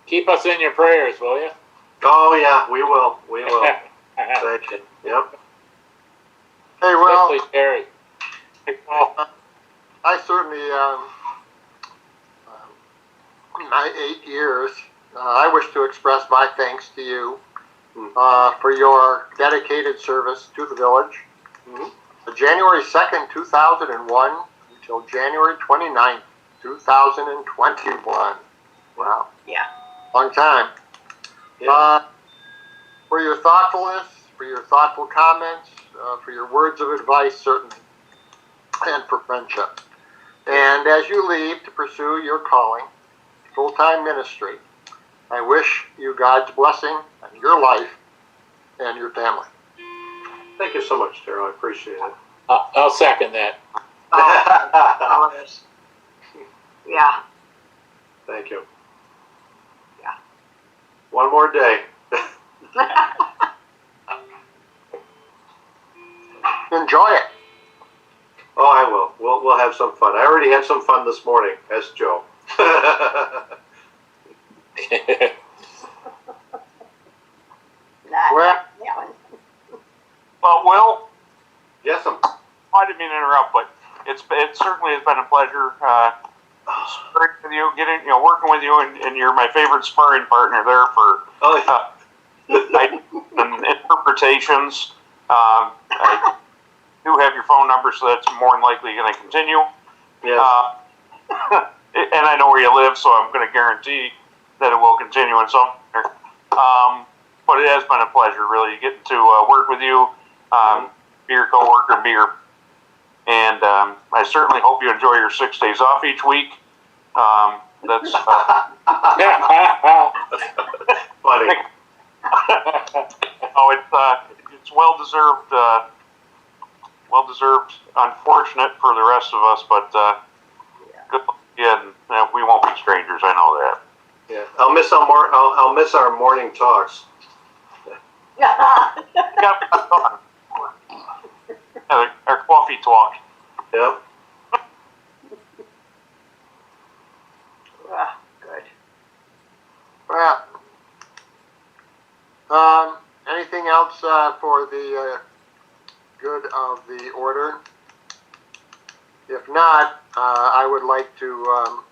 Keep us in your prayers, will you? Oh, yeah, we will. We will. Thank you. Yep. Hey, well, Especially Terry. I certainly, my 8 years, I wish to express my thanks to you for your dedicated service to the village. January 2nd, 2001 until January 29th, 2021. Wow. Yeah. Long time. Yeah. for your thoughtfulness, for your thoughtful comments, for your words of advice, certainly, and for friendship. And as you leave to pursue your calling, full-time ministry, I wish you God's blessing on your life and your family. Thank you so much, Daryl. I appreciate it. I'll second that. All of us. Yeah. Thank you. Yeah. One more day. Enjoy it. Oh, I will. We'll have some fun. I already had some fun this morning. As Joe. Well, Well, Will, Yes, I didn't mean to interrupt, but it certainly has been a pleasure sparring with you, working with you, and you're my favorite sparring partner there for and interpretations. I do have your phone number, so that's more than likely going to continue. yes. And I know where you live, so I'm going to guarantee that it will continue in some manner. But it has been a pleasure, really, getting to work with you, be your coworker, and I certainly hope you enjoy your 6 days off each week. That's Funny. oh, it's well deserved. Well deserved. Unfortunate for the rest of us, but good. Yeah, we won't be strangers. I know that. Yeah, I'll miss our morning talks. Yep. Our coffee talk. Yep. Good. well. Anything else for the good of the order? If not, I would like to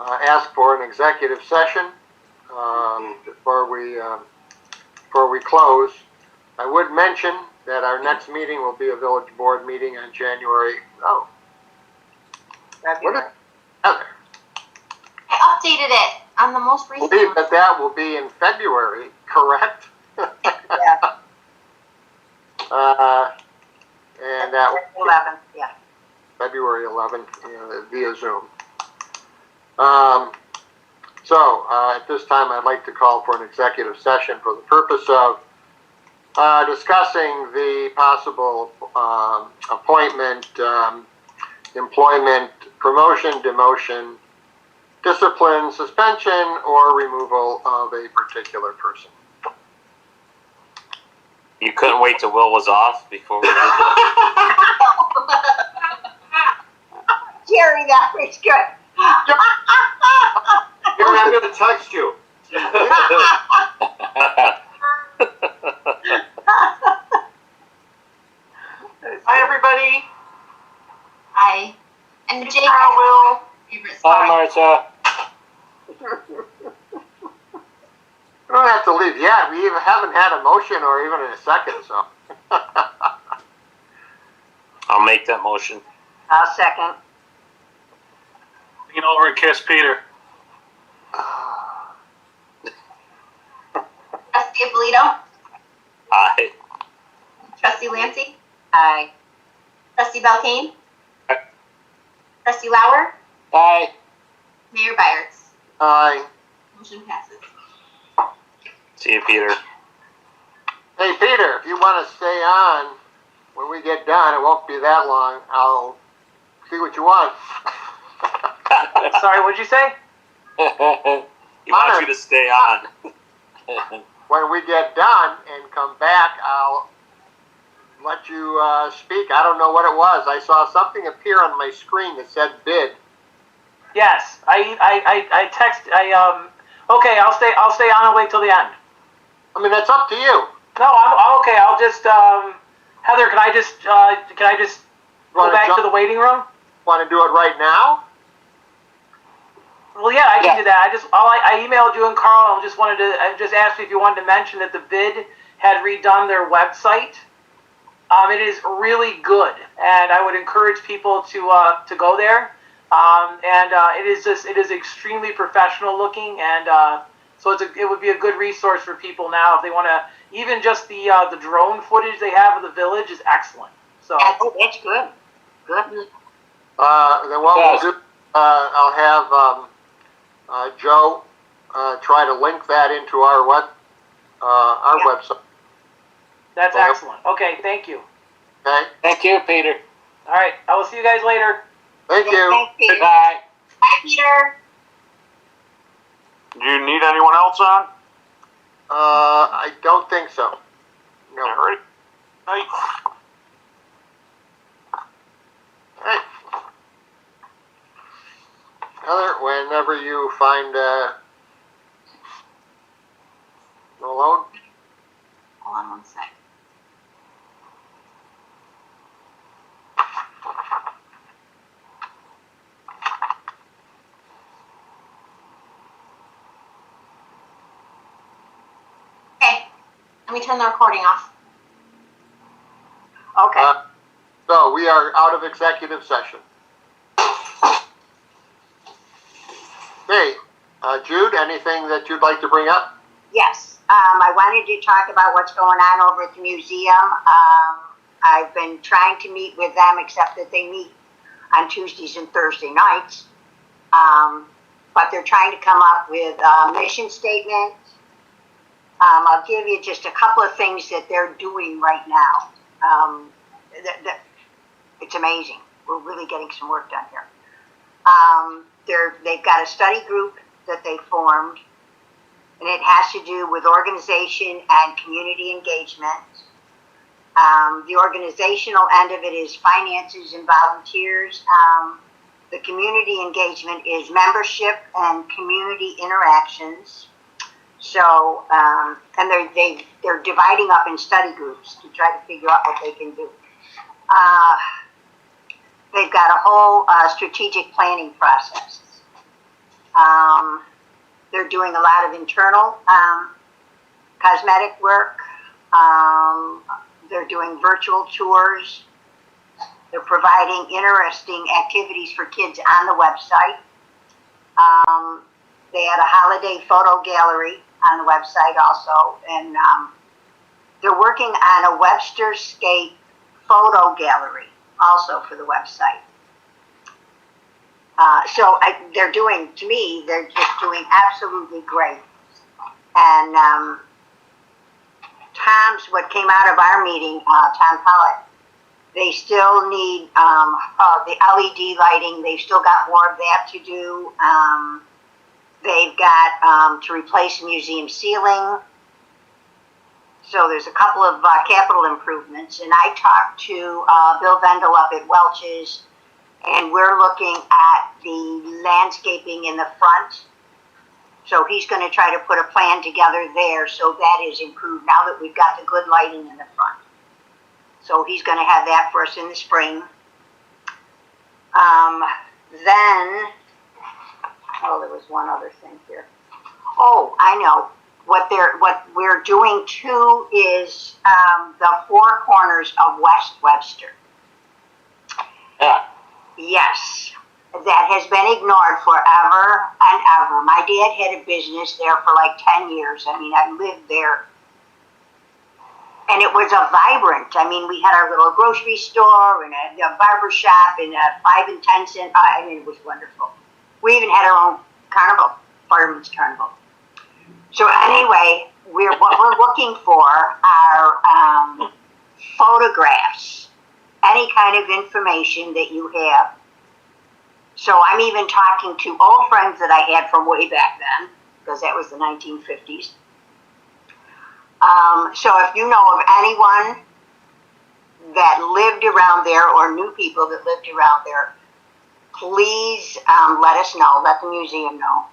ask for an executive session before we close. I would mention that our next meeting will be a village board meeting on January. Oh, what is Heather? I updated it on the most I recent believe one. that will be in February, correct? Yeah. And that 11th, yeah. February 11th via Zoom. So at this time, I'd like to call for an executive session for the purpose of discussing the possible appointment, employment, promotion, demotion, discipline, suspension, or removal of a particular person. You couldn't wait till Will was off before we did that? Jerry, that was good. Gary, I'm going to text you. Hi, everybody. I and Jake. Will. Favorite Bye, spot. Marta. You don't have to leave yet. We even haven't had a motion or even in a second, so. I'll make that motion. I'll second. Lean over and kiss Peter. Trustee Abolito. Aye. Trustee Lancy. Aye. Trustee Belkane. Aye. Trustee Lauer. Bye. Mayor Byers. Aye. Motion passes. See you, Peter. Hey, Peter, if you want to stay on when we get done, it won't be that long. I'll see what you want. Sorry, what'd you say? He wants you to stay on. When we get done and come back, I'll let you speak. I don't know what it was. I saw something appear on my screen that said bid. Yes, I text. Okay, I'll stay on and wait till the end. I mean, that's up to you. No, I'm okay. I'll just Heather, can I just go back to the waiting room? Want to do it right now? Well, yeah, I can do that. I emailed you and Carl. I just asked you if you wanted to mention that the bid had redone their website. It is really good, and I would encourage people to go there. It is extremely professional looking, and So it would be a good resource for people now if they want to. Even just the drone footage they have of the village is excellent. So That's good. Good. Then what we'll do, I'll have Joe try to link that into our website. that's excellent. Okay, thank you. Okay. Thank you, Peter. All right, I will see you guys later. Thank you. Thanks, Peter. Goodbye. Bye, Peter. Do you need anyone else on? I don't think so. No. All right. Night. Hey. Heather, whenever you find Malone. Hold on one sec. Okay, let me turn the recording off. Okay. So we are out of executive session. Okay, Jude, anything that you'd like to bring up? Yes. I wanted to talk about what's going on over at the museum. I've been trying to meet with them, except that they meet on Tuesdays and Thursday nights. But they're trying to come up with a mission statement. I'll give you just a couple of things that they're doing right now. It's amazing. We're really getting some work done here. They've got a study group that they formed, and it has to do with organization and community engagement. The organizational end of it is finances and volunteers. The community engagement is membership and community interactions. So, and they're dividing up in study groups to try to figure out what they can do. They've got a whole strategic planning process. They're doing a lot of internal cosmetic work. They're doing virtual tours. They're providing interesting activities for kids on the website. They had a holiday photo gallery on the website also, and they're working on a Webster Scape photo gallery also for the website. So they're doing, to me, they're just doing absolutely great. And what came out of our meeting, Tom Pollitt, they still need the LED lighting. They've still got more of that to do. They've got to replace the museum ceiling. So there's a couple of capital improvements. And I talked to Bill Vendel up at Welch's, and we're looking at the landscaping in the front. So he's going to try to put a plan together there, so that is improved now that we've got the good lighting in the front. So he's going to have that for us in the spring. Then, there was one other thing here. Oh, I know. What we're doing too is the four corners of West Webster. Yeah. Yes, that has been ignored forever and ever. My dad had a business there for like 10 years. I mean, I lived there. And it was a vibrant, we had our little grocery store and a barber shop and a 5 and 10 cent, it was wonderful. We even had our own carnival, fireman's carnival. So anyway, what we're looking for are photographs, any kind of information that you have. So I'm even talking to old friends that I had from way back then, because that was the 1950s. So if you know of anyone that lived around there or knew people that lived around there, please let us know, let the museum know.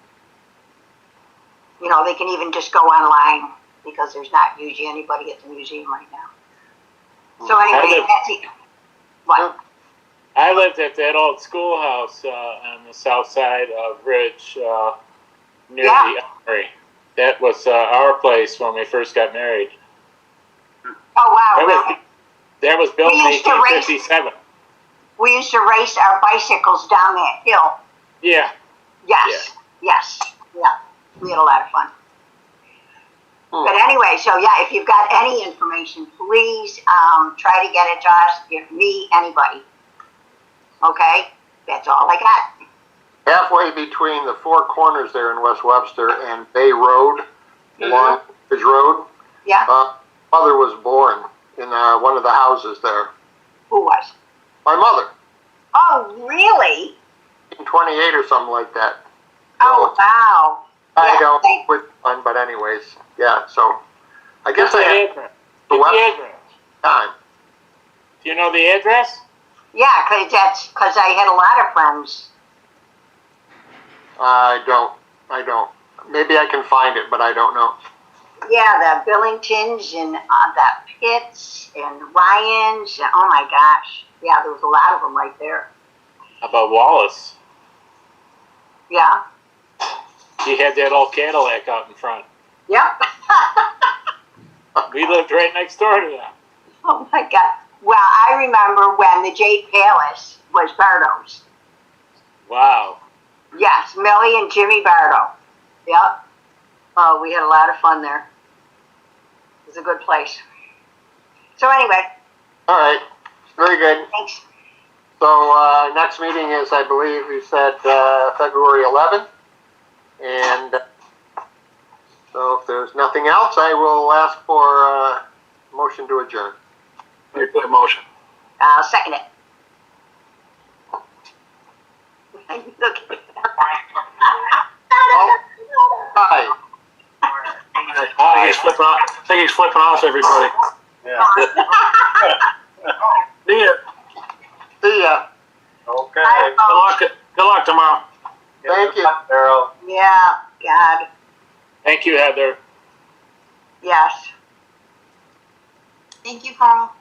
They can even just go online, because there's not usually anybody at the museum right now. So anyway, that's it. What? I lived at that old schoolhouse on the south side of Ridge, near the Armory. That was our place when we first got married. Oh, wow. That was built in 1857. We used to race our bicycles down that hill. Yeah. Yes. Yeah. We had a lot of fun. But anyway, so yeah, if you've got any information, please try to get it to us, give me, anybody. Okay? That's all I got. Halfway between the four corners there in West Webster and Bay Road, along Ridge Road, Yeah? mother was born in one of the houses there. Who was? My mother, Oh, really? in 28 or something like that. Oh, wow. I Yeah, don't thank- which one, but anyways, yeah. So I guess What's I the have address? the What's the Webster address? time. Do you know the address? Yeah, because I had a lot of friends. I don't. Maybe I can find it, but I don't know. Yeah, the Billingtons and the Pitts and Ryans. And, oh my gosh. Yeah, there was a lot of them right there. How about Wallace? Yeah. He had that old Cadillac out in front. Yep. We lived right next door to them. Oh my God. Well, I remember when the Jade Palace was Bardo's. Wow. Yes, Millie and Jimmy Bardo. Yep. Oh, we had a lot of fun there. It was a good place. So anyway, All right, very good. thanks. So next meeting is, I believe, you said February 11th, and so if there's nothing else, I will ask for a motion to adjourn. Make that motion. I'll second it. Look. Aye. I think he's flipping off everybody. Yeah. See ya. See ya. Okay. Good luck tomorrow. Thank you. Daryl. Yeah, God, Thank you, Heather. yes. Thank you, Carl.